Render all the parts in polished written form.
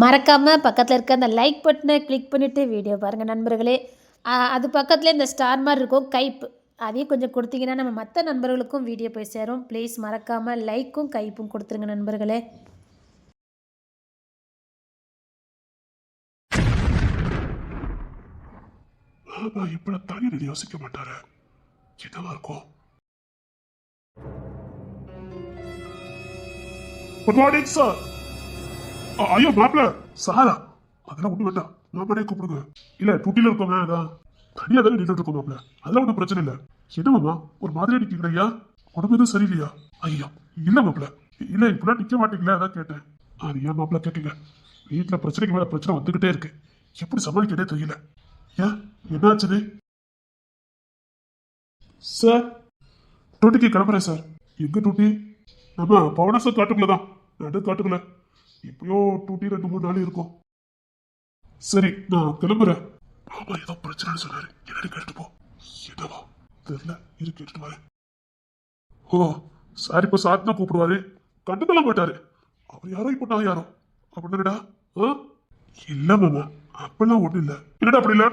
மறக்காமல் பக்கத்தில் இருக்க அந்த லைக் பட்டனை கிளிக் பண்ணிவிட்டு வீடியோ பாருங்கள் நண்பர்களே. அது பக்கத்தில் இந்த ஸ்டார் மாதிரி இருக்கும் கைப்பு, அதையும் கொஞ்சம் கொடுத்தீங்கன்னா நம்ம மற்ற நண்பர்களுக்கும் வீடியோ போய் சேரும். ப்ளீஸ் மறக்காமல் லைக்கும் கைப்பும் கொடுத்துருங்க நண்பர்களே. இப்ப யோசிக்க மாட்டாரு. என்னவா இருக்கும்? Good morning sir. ஐயோ மாப்பிள்ள சாரா, அதெல்லாம் ஒண்ணு வேண்டாம், மாப்பிள்ளையே கூப்பிடுங்க. இல்ல டூட்டில இருக்கோங்க, அதான் தனியா தானே நின்றுட்டு இருக்கோம் மாப்பிள்ள, அதெல்லாம் ஒன்றும் பிரச்சனை இல்ல. என்ன மாமா ஒரு மாதிரியா நிக்கிறீங்க? ஐயா உடம்பு எதுவும் சரியில்லையா? ஐயா இல்ல மாப்பிள்ள, இல்ல இப்பெல்லாம் நிக்க மாட்டீங்களா, அதான் கேட்டேன். அது ஏன் மாப்பிள்ள கேட்டீங்க? வீட்டுல பிரச்சனைக்கு மேல பிரச்சனை வந்துகிட்டே இருக்கு, எப்படி சமாளிக்கட்டே தெரியல. ஏன் என்னாச்சு சார்? டூட்டிக்கு கிளம்புறேன் சார். எங்க டூட்டி? நம்ம பவனாசம் காட்டுக்குள்ளதான், நடு காட்டுக்குள்ள. எப்பயோ டூட்டி 2-3 நாள் இருக்கும். சரி நான் கிளம்புறேன். மாமா ஏதோ பிரச்சனைன்னு சொன்னாரு, என்னடி கேட்டு போ. என்னவா தெரியல, இரு கேட்டுட்டு வரேன். ஓ சார், இப்ப சார் தான் கூப்பிடுவாரு, கண்டுக்கலாம் மாட்டாரு. அவர் யாரோ இப்ப நான் யாரோ அப்படின்னுடா. இல்ல மாமா அப்பெல்லாம் ஒண்ணு இல்ல. என்னடா அப்படி இல்ல?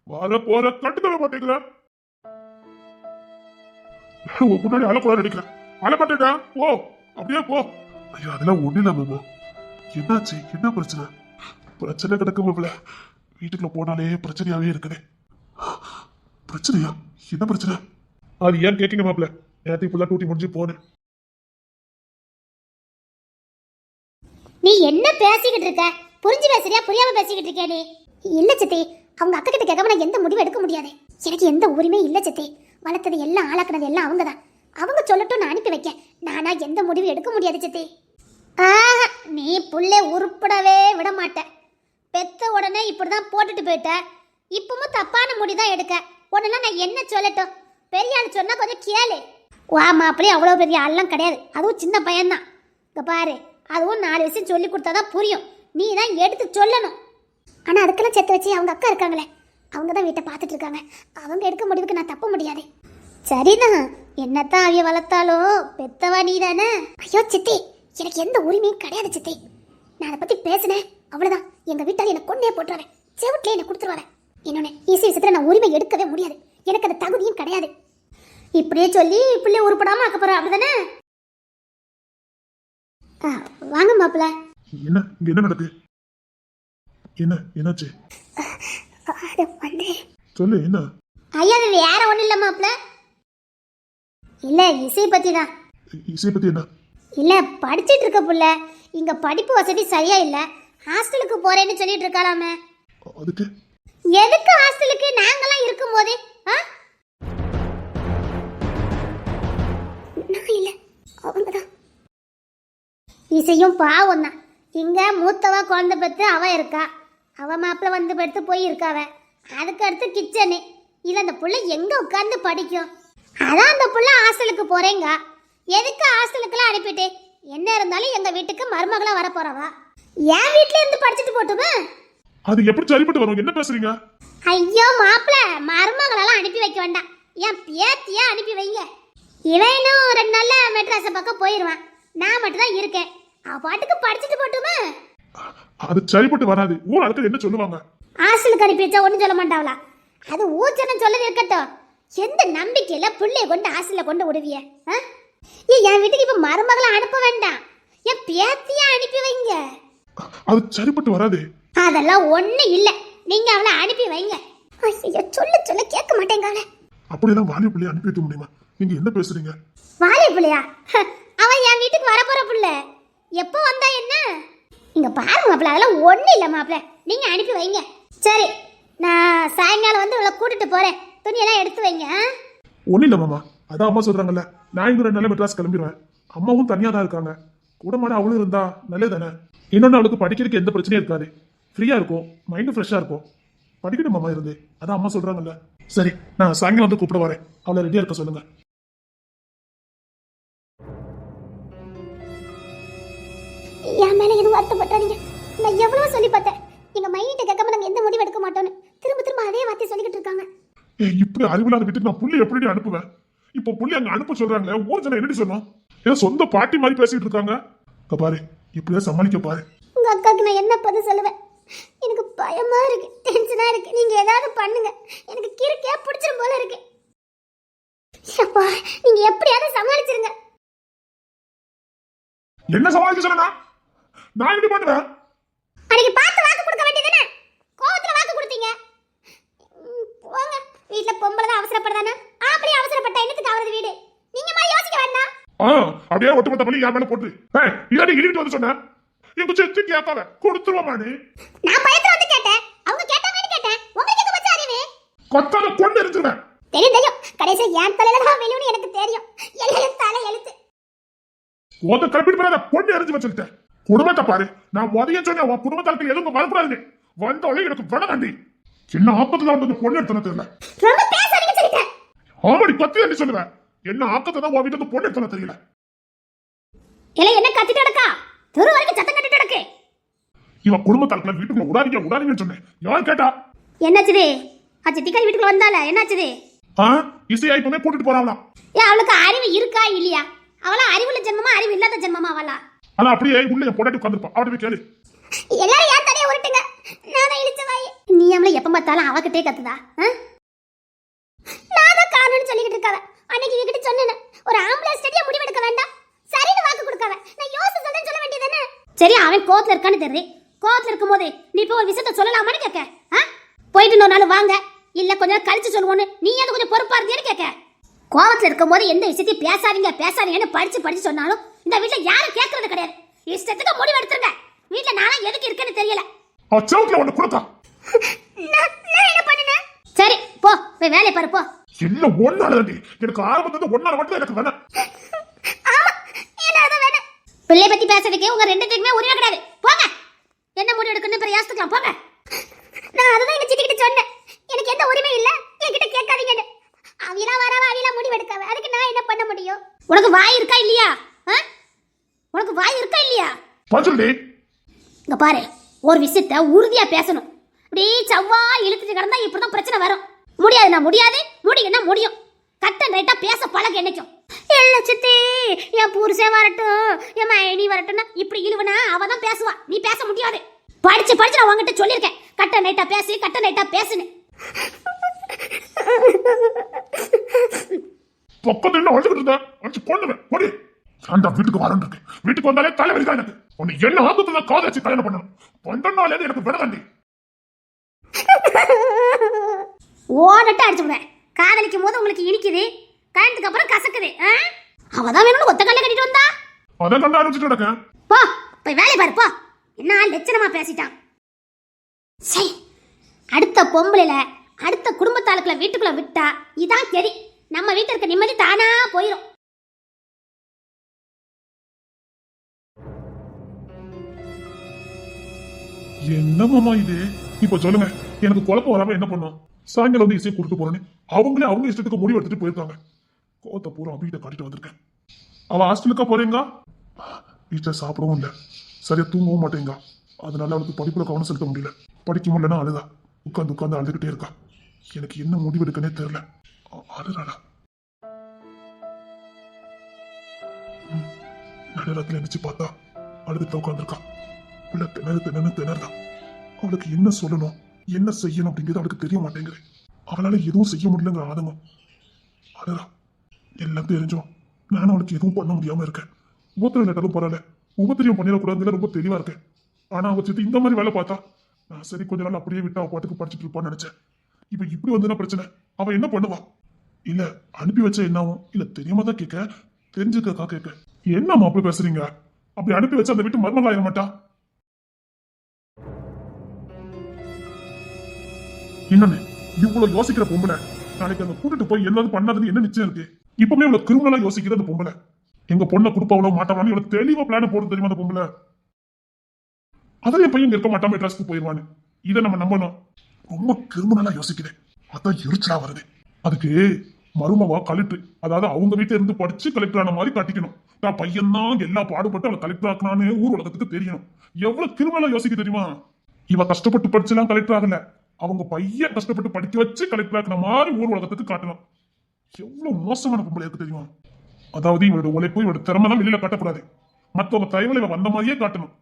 வர போற கண்டுக்கல மாட்டேங்கிற, முன்னாடி அழக்கூடாது நினைக்கிறேன். அழ மாட்டேடா, போ அப்படியே போ. ஐயோ அதெல்லாம் ஒண்ணு இல்ல மாமா. என்னாச்சு, என்ன பிரச்சனை? பிரச்சனை கிடக்கு மாப்பிள்ள, வீட்டுக்குள்ள போனாலே பிரச்சனையாவே இருக்குது. பிரச்சனையா? என்ன பிரச்சனை? அது ஏன் கேட்கீங்க மாப்பிள்ள, நேரத்துக்கு ஃபுல்லா டூட்டி முடிஞ்சு போனேன். நீ என்ன பேசிக்கிட்டு இருக்க? புரிஞ்சு பேசுறியா புரியாம பேசிக்கிட்டு இருக்கியா நீ? இல்ல சித்தி, அவங்க அக்கா கிட்ட கேட்காம நான் எந்த முடிவும் எடுக்க முடியாது. எனக்கு எந்த உரிமையும் இல்ல சித்தி. வளர்த்தது எல்லாம் ஆளாக்குனது எல்லாம் அவங்கதான். அவங்க சொல்லட்டும், நான் அனுப்பி வைக்க. நானா எந்த முடிவும் எடுக்க முடியாது சித்தி. நீ புள்ளை உருப்படவே விட மாட்ட. பெத்த உடனே இப்படிதான் போட்டுட்டு போயிட்ட. இப்பவும் தப்பான முடிதான் எடுக்க. உடனே நான் என்ன சொல்லட்டும்? பெரிய ஆள் சொன்னா கொஞ்சம் கேளு. வா மாப்பிள்ளை அவ்வளவு பெரிய ஆள்லாம் கிடையாது, அதுவும் சின்ன பையன்தான். இங்க பாரு, அதுவும் 4 விஷயம் சொல்லி கொடுத்தாதான் புரியும். நீ தான் எடுத்து சொல்லணும். ஆனா அதுக்கெல்லாம் செத்து வச்சு அவங்க அக்கா இருக்காங்களே, அவங்க தான் வீட்டை பார்த்துட்டு இருக்காங்க. அவங்க எடுக்க முடிவுக்கு நான் தப்ப முடியாது. சரிதான், என்னத்தான் அவிய வளர்த்தாலும் பெத்தவா நீ தானே. ஐயோ சித்தி, எனக்கு எந்த உரிமையும் கிடையாது சித்தி. நான் அதை பத்தி பேசினேன் அவ்வளவுதான், எங்க வீட்டால் என்னை கொண்டே போட்டுருவாங்க, செவிட்டிலே என்னை கொடுத்துருவாங்க. இன்னொன்னு ஈஸி விஷயத்துல நான் உரிமை எடுக்கவே முடியாது, எனக்கு அந்த தகுதியும் கிடையாது. இப்படியே சொல்லி பிள்ளை உருப்படாம ஆக்க போற, அப்படிதானே? வாங்க மாப்பிள்ள. என்ன இங்க என்ன நடக்கு? என்னாச்சு சொல்லு. என்ன? ஐயா அது வேற ஒண்ணு இல்ல மாப்பிள்ள, இல்ல இசை பத்தி தான். இசை பத்தி என்ன? இல்ல படிச்சிட்டு இருக்க புள்ள, இங்க படிப்பு வசதி சரியா இல்ல, ஹாஸ்டலுக்கு போறேன்னு சொல்லிட்டு இருக்காளாமே. அதுக்கு எதுக்கு ஹாஸ்டலுக்கு? நாங்கெல்லாம் இருக்கும் போதே நான் இல்ல, அவங்கதான். இசையும் பாவம் தான். இங்க மூத்தவா குழந்தை பெற்று அவ இருக்கா, அவ மாப்பிள்ள வந்து பெற்று போய் இருக்காவ. அதுக்கு அடுத்து கிச்சனு. இல்ல அந்த புள்ள எங்க உட்கார்ந்து படிக்கும்? அதான் அந்த புள்ள ஹாஸ்டலுக்கு போறேங்க. எதுக்கு ஹாஸ்டலுக்குலாம் அனுப்பிட்டு? என்ன இருந்தாலும் எங்க வீட்டுக்கு மருமகளா வர போறவா, என் வீட்ல இருந்து படிச்சுட்டு போட்டுமே. அது எப்படி சரிப்பட்டு வரும்? என்ன பேசுறீங்க? ஐயோ மாப்பிள்ள, மருமகளெல்லாம் அனுப்பி வைக்க வேண்டாம், என் பேத்தியா அனுப்பி வைங்க. இவன் இன்னும் 2 நாள்ல மெட்ராஸ் பக்கம் போயிருவான், நான் மட்டும் தான் இருக்கேன். அவ பாட்டுக்கு படிச்சுட்டு போட்டுமே. அது சரிப்பட்டு வராது. ஊர் ஆட்கள் என்ன சொல்லுவாங்க? ஹாஸ்டலுக்கு அனுப்பி வச்சா ஒன்றும் சொல்ல மாட்டாங்களா? அது ஊச்சனம் சொல்லவே இருக்கட்டும். எந்த நம்பிக்கையில பிள்ளைய கொண்டு ஹாஸ்டல்ல கொண்டு விடுவிய? என் வீட்டுக்கு இப்ப மருமகளை அனுப்ப வேண்டாம், என் பேத்தியா அனுப்பி வைங்க. அது சரிப்பட்டு வராது. அதெல்லாம் ஒண்ணு இல்ல, நீங்க அவளை அனுப்பி வைங்க. ஐயோ சொல்ல சொல்ல கேட்க மாட்டேங்காளே. அப்படியெல்லாம் வாலிய பிள்ளைய அனுப்பி வைக்க முடியுமா? நீங்க என்ன பேசுறீங்க? வாலிய பிள்ளையா? அவன் என் வீட்டுக்கு வரப்போற பிள்ளை, எப்போ வந்தா என்ன? இங்க பாருங்க மாப்பிள்ள, அதெல்லாம் ஒண்ணு இல்ல மாப்பிள்ள, நீங்க அனுப்பி வைங்க. சரி, நான் சாயங்காலம் வந்து இவளை கூட்டிட்டு போறேன், துணியெல்லாம் எடுத்து வைங்க. ஒண்ணு இல்ல மாமா, அதான் அம்மா சொல்றாங்கல்ல, நான் இங்க 2 நாள் மெட்ராஸ் கிளம்பிடுவேன். அம்மாவும் தனியா தான் இருக்காங்க, கூட மாட அவளும் இருந்தா நல்லது தானே. இன்னொன்னு அவளுக்கு படிக்கிறதுக்கு எந்த பிரச்சனையும் இருக்காது, ஃப்ரீயா இருக்கும், மைண்டு ஃப்ரெஷ்ஷா இருக்கும். படிக்கணும் மாமா இருந்து, அதான் அம்மா சொல்றாங்கல்ல. சரி நான் சாயங்காலம் வந்து கூப்பிட வரேன், அவளை ரெடியா இருக்க சொல்லுங்க. என் மேல எதுவும் வருத்தப்பட்டாதீங்க. நான் எவ்வளவு சொல்லி பார்த்தேன், எங்க மைண்ட கேட்காம நாங்க எந்த முடிவு எடுக்க மாட்டோம்னு. திரும்ப திரும்ப அதே வார்த்தை சொல்லிக்கிட்டு இருக்காங்க. இப்படி அறிவில்லாத வீட்டுக்கு நான் புள்ளி எப்படி அனுப்புவேன்? இப்போ புள்ளி அங்க அனுப்ப சொல்றாங்க, ஊர் ஜனம் என்னடி சொன்னோம்? ஏதோ சொந்த பாட்டி மாதிரி பேசிட்டு இருக்காங்க. பாரு இப்படியே சமாளிக்க பாரு. உங்க அக்காவுக்கு நான் என்ன பதில் சொல்லுவேன்? எனக்கு பயமா இருக்கு, டென்ஷனா இருக்கு. நீங்க ஏதாவது பண்ணுங்க, எனக்கு கிறுக்கே பிடிச்சிரும் போல இருக்கு. அப்பா, நீங்க எப்படியாவது சமாளிச்சிருங்க. என்ன சமாளிக்க சொன்னா நான் எப்படி பண்ணுவேன்? அன்னைக்கு பார்த்து வாக்கு கொடுக்க வேண்டியதுதானே? கோவத்துல வாக்கு கொடுத்தீங்க. போங்க, வீட்ல பொம்பளை தான் அவசரப்படுதானே? அப்படியே அவசரப்பட்டா என்னத்துக்கு ஆவறது வீடு? நீங்க மாதிரி யோசிக்க வேண்டாம். அப்படியே ஒட்டுமொத்த பள்ளி என் மேல போட்டு இல்லாட்டி இழுட்டு வந்து சொன்ன எங்க செத்து கேட்காத கொடுத்துருவாமானு. நான் பயத்துல வந்து கேட்டேன், அவங்க கேட்டாங்கன்னு கேட்டேன். உங்களுக்கு எங்க பச்ச அறிவு? கொத்தால கொண்டு எரிஞ்சிருவேன். தெரியும். கடைசியா என் தலையில தான் விழுவுன்னு எனக்கு தெரியும். எல்லாம் தலை எழுத்து. ஓத கல்பிட்டு போய் பொண்ணு எரிஞ்சு வச்சுட்டேன். குடும்பத்தை பாரு, நான் உதய சொன்னேன் உன் குடும்பத்தாளுக்கு எதுவும் வரக்கூடாதுன்னு. வந்தோடனே எனக்கு வடதாண்டி என்ன ஆப்பத்துல வந்து பொண்ணு எடுத்தன தெரியல. ரொம்ப பேசாதீங்க சொல்லிட்டேன். ஆமாடி கத்தி அடி சொல்லுவேன். என்ன ஆக்கத்தை தான் உன் வீட்டுக்கு பொண்ணு எடுத்தன தெரியல. இல்ல என்ன கத்திட்டு நடக்கா? தெரு வரைக்கும் சத்தம் கட்டிட்டு நடக்கு. இவன் குடும்பத்தாளுக்குள்ள வீட்டுக்குள்ள உடாதீங்கன்னு சொன்னேன். யார் கேட்டா? என்னாச்சுது? அச்சித்திக்காரி வீட்டுக்குள்ள வந்தால என்னாச்சுது? இசையா இப்பவே கூட்டிட்டு போறாங்களாம். அவளுக்கு அறிவு இருக்கா இல்லையா? அவளா அறிவுள்ள ஜென்மமா அறிவு இல்லாத ஜென்மமா அவளா? ஆனா அப்படியே உள்ள என் பொண்டாட்டி உட்காந்துருப்பா. அவட்ட போய் கேளு. எல்லாரும் ஏன் தலைய உருட்டுங்க? நான் தான் இழுச்ச வாய். நீ அவளை எப்ப பார்த்தாலும் அவகிட்டே கத்துதா? நான் தான் காரணம்னு சொல்லிக்கிட்டு இருக்காவ. அன்னைக்கு இவகிட்ட சொன்னேன், ஒரு ஆம்புலன்ஸ் ஸ்டடியா முடிவெடுக்க வேண்டாம், சரின்னு வாக்கு கொடுக்காவ. நான் யோசிச்சு சொல்றேன்னு சொல்ல வேண்டியதானே? சரி, அவன் கோவத்துல இருக்கான்னு தெரியுது. கோவத்துல இருக்கும்போது நீ இப்போ ஒரு விஷயத்த சொல்லலாமான்னு கேட்க. போயிட்டு இன்னொரு நாள் வாங்க, இல்ல கொஞ்ச நேரம் கழிச்சு சொல்லுவோன்னு நீ அது கொஞ்சம் பொறுப்பா இருந்தேன்னு கேட்க. கோவத்துல இருக்கும்போது எந்த விஷயத்தையும் பேசாதீங்கன்னு படிச்சு சொன்னாலும் இந்த வீட்டுல யாரும் கேட்கறது கிடையாது. இஷ்டத்துக்கு முடிவு எடுத்துருங்க. வீட்டுல நானும் எதுக்கு இருக்கேன்னு தெரியல. சவுத்துல ஒண்ணு கொடுத்தா நான் என்ன பண்ணுனேன்? சரி போ, போய் வேலைய பாரு போ. இல்ல ஒன்னாலடி எனக்கு ஆரம்பத்துல ஒன்னால மட்டும் எனக்கு வேணாம். ஆமா, என்னதான் வேணும்? பிள்ளை பத்தி பேசுறதுக்கு உங்க ரெண்டு பேருக்குமே உரிமை கிடையாது. போங்க, என்ன முடிவு எடுக்கணும்னு பிறகு யோசிக்கலாம். போங்க. நான் அதுதான் எங்க சித்திக்கிட்ட சொன்னேன், எனக்கு எந்த உரிமை இல்ல, என்கிட்ட கேட்காதீங்கன்னு. அவியலா வரவா அவியலா முடிவு எடுக்காவ. அதுக்கு நான் என்ன பண்ண முடியும்? உனக்கு வாய் இருக்கா இல்லையா? உனக்கு வாய் இருக்கா இல்லையா? பஞ்சல்டி இங்க பாரு, ஒரு விஷயத்த உறுதியா பேசணும். அப்படியே சவ்வா இழுத்துட்டு கிடந்தா இப்படிதான் பிரச்சனை வரும். முடியாதுன்னா முடியாது, முடியும்னா முடியும். கட்டன் ரைட்டா பேச பழக என்னைக்கும். இல்ல சித்தி, என் புருஷன் வரட்டும், என் மைனி வரட்டும்னா இப்படி இழுவனா அவதான் பேசுவா. நீ பேச முடியாது. படிச்சு நான் உங்ககிட்ட சொல்லியிருக்கேன், கட்டன் ரைட்டா பேசுன்னு. பக்கத்துல வச்சுக்கிட்டு இருந்தேன், வச்சு கொண்டுவேன். போடி அந்த வீட்டுக்கு வரணும் இருக்கு. வீட்டுக்கு வந்தாலே தலைவலி தான் எனக்கு. உன்னை என்ன ஆபத்துல காத வச்சு கல்யாணம் பண்ணணும். 12 நாள் எனக்கு விடதாண்டி. ஓடட்ட அடிச்சுடுவேன். காதலிக்கும் போது உங்களுக்கு இனிக்குது, கல்யாணத்துக்கு அப்புறம் கசக்குது. அவதான் வேணும்னு ஒத்த கல்ல கட்டிட்டு வந்தா அதை கண்டு ஆரம்பிச்சுட்டு நடக்கேன். போ, போய் வேலை பாரு போ. என்ன லட்சணமா பேசிட்டான். சரி, அடுத்த பொம்பளைல அடுத்த குடும்பத்தாளுக்குள்ள வீட்டுக்குள்ள விட்டா இதான் சரி. நம்ம வீட்டுல இருக்க நிம்மதி தானா போயிடும். என்ன மாமா இது? இப்ப சொல்லுங்க, எனக்கு குழப்பம் வராம என்ன பண்ணும்? சாயங்காலம் வந்து இசையை கூட்டிட்டு போறேன்னு அவங்களே அவங்க இஷ்டத்துக்கு முடிவு எடுத்துட்டு போயிருக்காங்க. கோவத்தை பூரா வீட்டை காட்டிட்டு வந்திருக்கேன். அவ ஹாஸ்டலுக்கா போறீங்க? வீட்டுல சாப்பிடவும் இல்லை, சரியா தூங்கவும் மாட்டேங்க. அதனால அவளுக்கு படிப்புல கவனம் செலுத்த முடியல. படிக்க முடியலன்னா அழுதா, உட்காந்து அழுதுகிட்டே இருக்கா. எனக்கு என்ன முடிவு எடுக்கனே தெரியல. அழுறாளா? நடுராத்துல நினைச்சு பார்த்தா அழுதுட்டு உட்காந்துருக்கா. பிள்ளை திணறுதான். அவளுக்கு என்ன சொல்லணும், என்ன செய்யணும் அப்படிங்கிறது அவளுக்கு தெரிய மாட்டேங்குது. அவளால எதுவும் செய்ய முடியலங்கிற ஆதங்கம். அழறா. எல்லாம் தெரிஞ்சோம், நானும் அவளுக்கு எதுவும் பண்ண முடியாம இருக்கேன். உபத்திரம் நட்டாலும் பரவாயில்ல, உபத்திரியம் பண்ணிடக்கூடாதுல ரொம்ப தெளிவா இருக்கேன். ஆனா அவ சேர்த்து இந்த மாதிரி வேலை பார்த்தா நான் சரி கொஞ்ச நாள் அப்படியே விட்டு அவ பாட்டுக்கு படிச்சுட்டு இருப்பான்னு நினைச்சேன். இப்ப இப்படி வந்துன்னா பிரச்சனை. அவ என்ன பண்ணுவா? இல்ல அனுப்பி வச்ச என்னாவும், இல்ல தெரியாம தான் கேட்க, தெரிஞ்சுக்கா கேட்க. என்னம்மா அப்படி பேசுறீங்க? அப்படி அனுப்பி வச்சா அந்த வீட்டு மருமகள் ஆயிட மாட்டா? இன்னொன்னு, இவ்வளவு யோசிக்கிற பொம்பளை நாளைக்கு அந்த கூட்டிட்டு போய் எல்லாரும் பண்ணாதுன்னு என்ன நிச்சயம் இருக்கு? இப்பவுமே இவ்வளவு கிரிமினலா யோசிக்கிற அந்த பொம்பளை எங்க பொண்ணை கொடுப்பாவளோ மாட்டாவளோ இவ்வளவு தெளிவா பிளான போடுறது தெரியுமா அந்த பொம்பளை? அதான் என் பையன் இருக்க மாட்டாம ட்ரெஸ்க்கு போயிடுவான்னு. இதை நம்ம நம்பணும். ரொம்ப கிரிமினலா யோசிக்குது. அதான் எரிச்சலா வருது. அதுக்கு மருமவா கலெக்டர், அதாவது அவங்க வீட்டுல இருந்து படிச்சு கலெக்டர் ஆன மாதிரி காட்டிக்கணும். நான் பையன் தான் எல்லா பாடுபட்டு அவளை கலெக்டர் ஆக்கணும்னு ஊர் உலகத்துக்கு தெரியணும். எவ்வளவு கிரிமினலா யோசிக்க தெரியுமா? இவ கஷ்டப்பட்டு படிச்சுலாம் கலெக்டர் ஆகல, அவங்க பையன் கஷ்டப்பட்டு படிக்க வச்சு கலெக்டர் ஆக்கின மாதிரி ஊர் உலகத்துக்கு காட்டணும். எவ்வளவு மோசமான பொம்பளை இருக்கு தெரியுமா? அதாவது இவரோட உழைப்பு இவரோட திறமை தான் வெளியில காட்டக்கூடாது, மற்றவங்க தயவுல இவ வந்த மாதிரியே காட்டணும்.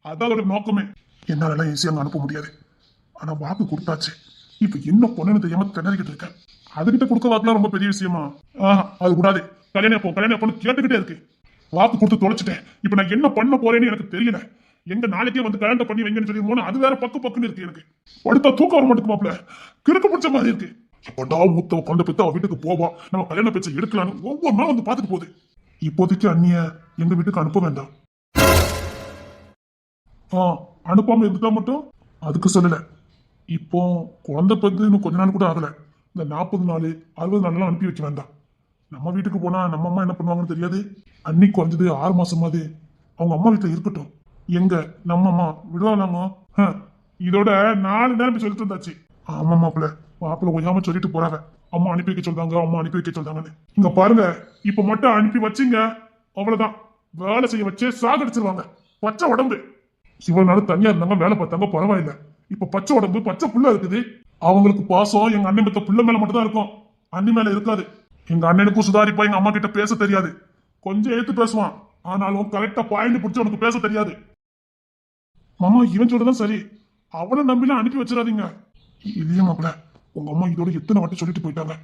அதான் அதோட நோக்கமே. என்னால ஈஸியா அங்க அனுப்ப முடியாது. ஆனா வாக்கு கொடுத்தாச்சு. இப்ப என்ன பொண்ணுன்னு தெரியாம திணறிக்கிட்டு இருக்கேன். அதுகிட்ட கொடுக்க வாக்குலாம் ரொம்ப பெரிய விஷயமா? அது கூடாது. கல்யாணம் பொண்ணு கேட்டுக்கிட்டே இருக்கு. வாக்கு கொடுத்து தொலைச்சிட்டேன். இப்ப நான் என்ன பண்ண போறேன்னு எனக்கு தெரியல. எங்க நாளைக்கே வந்து கல்யாணம் பண்ணி வைங்கன்னு சொல்லி போனா அது வேற பக்குன்னு இருக்கு எனக்கு. படுத்தா தூக்கம் வர மாட்டேங்குது மாப்பிள்ள. கிறுக்கு பிடிச்ச மாதிரி இருக்கு. எப்படா மூத்த குழந்தை பெற்று அவ வீட்டுக்கு போவா, நம்ம கல்யாண பேச்சை எடுக்கலான்னு ஒவ்வொரு நாள் வந்து பாத்துட்டு போகுது. இப்போதைக்கு அண்ணிய எங்க வீட்டுக்கு அனுப்ப வேண்டாம். அனுப்பாம இருந்துட்டா மட்டும் அதுக்கு சொல்லல. இப்போ குழந்தை பிறந்து இன்னும் கொஞ்ச நாள் கூட ஆகல. இந்த 40 நாள் 60 நாள்லாம் அனுப்பி வைக்க வேண்டாம். நம்ம வீட்டுக்கு போனா நம்ம அம்மா என்ன பண்ணுவாங்கன்னு தெரியாது. அன்னி குறைஞ்சது 6 மாசமாவது அவங்க அம்மா வீட்டுல இருக்கட்டும். எங்க நம்ம அம்மா விடுவாங்க? இதோட 4 நேரம் சொல்லிட்டு இருந்தாச்சு. ஆமா மாப்பிள்ள ஒய்யாம சொல்லிட்டு போறாங்க. அம்மா அனுப்பி வைக்க சொல்றாங்கன்னு. இங்க பாருங்க, இப்ப மட்டும் அனுப்பி வச்சுங்க, அவ்வளவுதான். வேலை செய்ய வச்சே சாகடிச்சிருவாங்க. பச்சை உடம்பு. இவ்வளவு நாள் தனியா இருந்தாங்க, வேலை பார்த்தாங்க, பரவாயில்ல. இப்ப பச்சை உடம்பு, பச்சை புள்ள இருக்குது. அவங்களுக்கு பாசம் எங்க அண்ணன் பெத்த புள்ள மேல மட்டும் தான் இருக்கும், அண்ணி மேல இருக்காது. எங்க அண்ணனுக்கும் சுதாரிப்பா எங்க அம்மா கிட்ட பேச தெரியாது. கொஞ்சம் எடுத்து பேசுவான், ஆனாலும் கரெக்டா பாயிண்ட் பிடிச்சி அவனுக்கு பேச தெரியாது. மாமா இவன் சொல்றதான் சரி, அவனை நம்பிலாம் அனுப்பி வச்சிடாதீங்க. இல்லையே மாப்பிள்ள, உங்க அம்மா இதோட எத்தனை வாட்டி சொல்லிட்டு போயிட்டாங்க,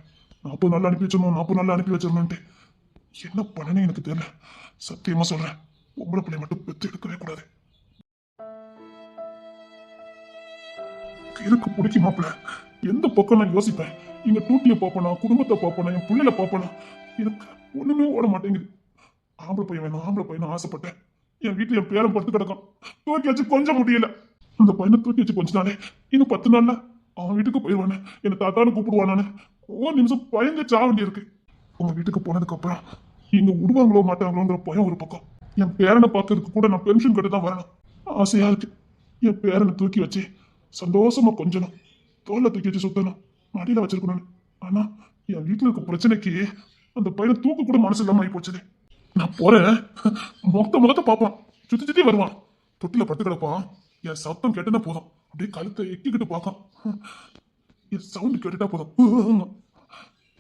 40 நாள் அனுப்பி வச்சிடணும்ட்டு. என்ன பண்ணனே எனக்கு தெரியல. சத்தியமா சொல்றேன், பொம்பளை பிள்ளை மட்டும் பெத்து எடுக்கவே கூடாது. எனக்கு பிடிக்கும் மாப்பிள்ள. எந்த பக்கம் நான் யோசிப்பேன். எங்க டூட்டியை பார்ப்பனா, குடும்பத்தை பார்ப்பனா, என் பிள்ளைல பார்ப்பனா, எனக்கு ஒண்ணுமே ஓட மாட்டேங்குது. ஆம்பளை பையன் ஆசைப்பட்டேன். என் வீட்டுல என் பேரம் படுத்து கிடக்கும். தூக்கி வச்சு கொஞ்சம் முடியல. அந்த பையனை தூக்கி வச்சு கொஞ்ச நாளே, இன்னும் 10 நாள்ல அவன் வீட்டுக்கு போயிடுவானே, என்ன தாத்தான்னு கூப்பிடுவானு ஒவ்வொரு நிமிஷம் பயந்து சாக வேண்டி இருக்கு. உங்க வீட்டுக்கு போனதுக்கு அப்புறம் இங்க விடுவாங்களோ மாட்டாங்களோங்கிற பயம் ஒரு பக்கம். என் பேரனை பார்க்கறதுக்கு கூட நான் பென்ஷன் கட்டு தான் வரணும். ஆசையா இருக்கு. என் பேரனை தூக்கி வச்சு சந்தோஷமா கொஞ்சணும், தோல்ல தூக்கி வச்சு சுத்தணும், மடியில வச்சிருக்கணும். ஆனா என் வீட்டுல இருக்க பிரச்சனைக்கு அந்த பையனை தூக்க கூட மனசு இல்லாம ஆகி போச்சுது. நான் போறேன், முகத்தை பார்ப்பான், சுத்தி வருவான், தொட்டில பட்டு கிடப்பான். என் சத்தம் கேட்டுனா போதும், அப்படியே கழுத்தை எக்கிக்கிட்டு பார்க்கான். என் சவுண்டு கேட்டுட்டா போதும்,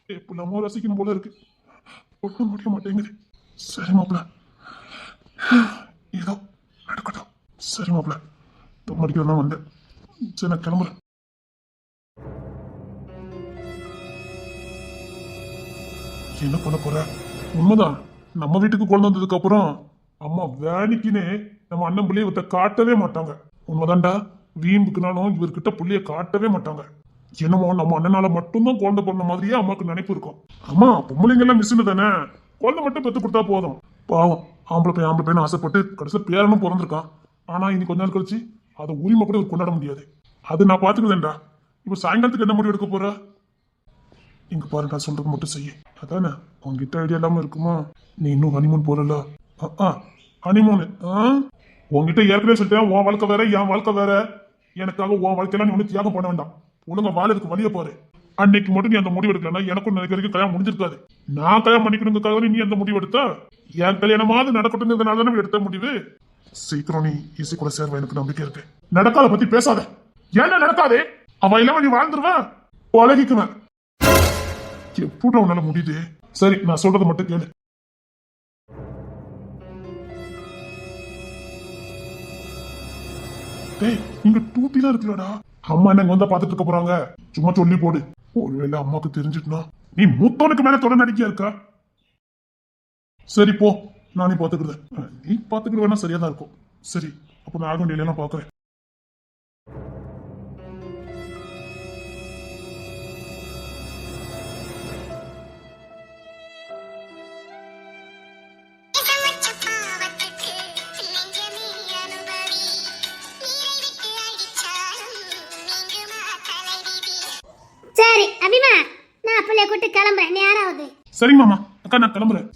எப்படிலாமோ ரசிக்கணும் போல இருக்கு. ஒன்றும் முடிய மாட்டேங்குது. சரி மாப்பிள்ள, ஏதோ நடக்கட்டும். சரி மாப்பிள்ள, தம்மடிக்கிறதா வந்தேன். சரி நான் கிளம்புறேன். என்ன பண்ண போற? உண்மைதான், நம்ம வீட்டுக்கு கொண்டு வந்ததுக்கு அப்புறம் அம்மா வேணிக்குன்னு நம்ம அண்ணன் புள்ளைய விட்ட காட்டவே மாட்டாங்க. உண்மைதான்டா, வீம்புக்குனாலும் இவர்கிட்ட புள்ளைய காட்டவே மாட்டாங்க. என்னமோ நம்ம அண்ணனால மட்டும்தான் குழந்தை பிறந்த மாதிரியே அம்மாக்கு நினைப்பு இருக்கும். அம்மா பொம்பளைங்க எல்லாம் மிஷினு தானே, குழந்தை மட்டும் பெத்து கொடுத்தா போதும். பாவம், ஆம்பளை பையன் ஆசைப்பட்டு கடைசியில் பேரனும் பிறந்திருக்கான். ஆனா இனி கொஞ்ச நாள் கழிச்சு அதை உரிமை கூட கொண்டாட முடியாது. அது நான் பாத்துக்கிறேன்டா. இப்ப சாயங்காலத்துக்கு என்ன முடிவு எடுக்க போற? இங்க பாரு, நான் சொல்றது மட்டும் செய்ய. அதானே உங்ககிட்ட ஐடியா இல்லாம இருக்குமா? நீ இன்னும் ஹனிமூன் போறல? ஹனிமூனு உங்ககிட்ட ஏற்கனவே சொல்லிட்டேன். உன் வாழ்க்கை வேற, என் வாழ்க்கை வேற. எனக்காக உன் வாழ்க்கையெல்லாம் நீ ஒண்ணு தியாகம் பண்ண வேண்டாம். ஒழுங்க வாழறதுக்கு வழிய பாரு. அன்னைக்கு மட்டும் நீ அந்த முடிவு எடுக்கலன்னா எனக்கும் நினைக்கிற வரைக்கும் கல்யாணம் முடிஞ்சிருக்காது. நான் கல்யாணம் பண்ணிக்கணுங்கிறதுக்காக நீ அந்த முடிவு எடுத்த? என் கல்யாணமாவது நடக்கட்டுங்கிறதுனால தானே எடுத்த முடிவு. சீக்கிரம் நீ ஈஸி கூட சேர்வா, எனக்கு நம்பிக்கை இருக்கு. நடக்காத பத்தி பேசாத. ஏன்னா நடக்காதே, அவன் இல்லாம நீ வாழ்ந்துருவேன், பழகிக்குவேன். எப்படி உன்னால முடியுது? சரி, நான் சொல்றதை மட்டும் கேளு. டேய், இங்க டூட்டிலாம் இருக்குல்லடா. அம்மா என்ன இங்க வந்தா பாத்துட்டு இருக்க போறாங்க. சும்மா சொல்லி போடு. ஒருவேளை அம்மாக்கு தெரிஞ்சிட்டுனா நீ மூத்தவனுக்கு மேல தொடர் நடிக்கையா இருக்கா? சரி போ, நானே பாத்துக்கிறேன். நீ பாத்துக்கிற சரியா தான் இருக்கும். சரி, அப்ப நான் ஆக வேண்டிய பாக்குறேன். சரி அபிமா, நான் பிள்ளைய கூட்டு கிளம்புறேன், நேரம் ஆகுது. சரிங்க மாமா, அக்கா நான் கிளம்புறேன்.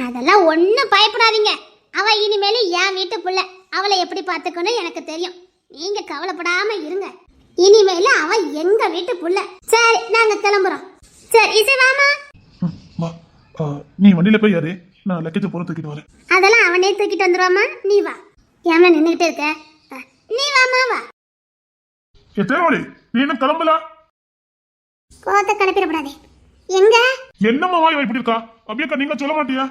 அதெல்லாம் ஒன்றும் பயப்படாதீங்க. அவ இனிமேல் என் வீட்டு புள்ள, அவளை எப்படி பார்த்துக்கணும் எனக்கு தெரியும். நீங்க கவலைப்படாம இருங்க. இனிமேல் அவ எங்க வீட்டு புள்ள. சரி, நாங்க கிளம்புறோம். சரி இசை வாமா. வா, நீ வண்டியில போய் யாரு, நான் லக்கேஜ் போற தூக்கிட்டு வரேன். அதெல்லாம் அவனே தூக்கிட்டு வந்துருவாமா, நீ வா. ஏமா நின்றுகிட்டே இருக்க, நீ வாமா வா. தேவாளி, நீ என்ன கிளம்பல? கோத்த கிளப்பிடப்படாதே. எங்க என்னம்மா இப்படி இருக்கா? அப்படியே நீங்க சொல்ல மாட்டியா?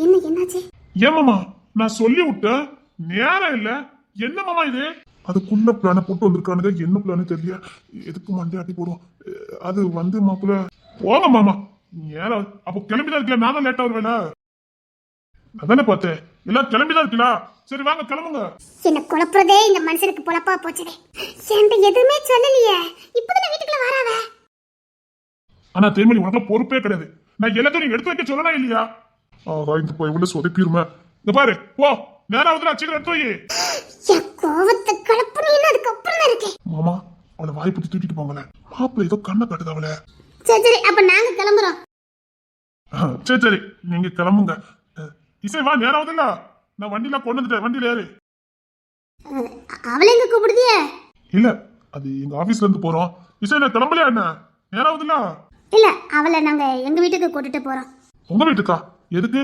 என்ன என்னாச்சு? ஏமாமா நான் சொல்லி விட்டேன், நேரம் இல்ல. என்ன மாமா இது? அதுக்குள்ள பிளான போட்டு வந்திருக்கானுங்க. என்ன பிளான் தெரியல. எதுக்கு மண்டே ஆட்டி போடுவோம். அது வந்து மாப்பிள்ள போங்க மாமா. நேரம் அப்போ கிளம்பிதான் இருக்கல. நான் தான் லேட்டா வருவேல. அதானே பார்த்தேன். எல்லாம் கிளம்பிதான் இருக்கலாம். சரி வாங்க கிளம்புங்க. என்ன குழப்புறதே இந்த மனுஷனுக்கு பொழப்பா போச்சுதே. என்கிட்ட எதுவுமே சொல்லலையே. இப்பதான் வீட்டுக்குள்ள வராவ. ஆனா தேன்மொழி உனக்கு பொறுப்பே கிடையாது. நான் எல்லாத்தையும் நீ எடுத்து வைக்க சொல்லலாம் இல்லையா? ஆஹா இந்த போய் உள்ள சொதப்பிடுமே. இந்த பாரு போ, நேரம் வந்து சீக்கிரம் எடுத்து வை. என் கோவத்தை கலப்புறீன்னு அதுக்கப்புறம் தான் இருக்கேன். மாமா அவளை வாய் பத்தி தூக்கிட்டு போங்களேன். மாப்பிள்ள ஏதோ கண்ணை காட்டுது அவளை. சரி சரி அப்ப நாங்க கிளம்புறோம். சரி சரி நீங்க கிளம்புங்க. இசை வா, நேரம் ஆகுதுல்ல. நான் வண்டியில கொண்டு வந்துட்டேன். வண்டியில ஏறு. அவளை எங்க கூப்பிடுதிய? இல்ல அது எங்க ஆபீஸ்ல இருந்து போறோம். இசை நான் கிளம்பலையா என்ன? நேரம் ஆகுதுல்ல. இல்ல அவளை நாங்க எங்க வீட்டுக்கு கூட்டிட்டு போறோம். உங்க வீட்டுக்கா? எதுக்கு?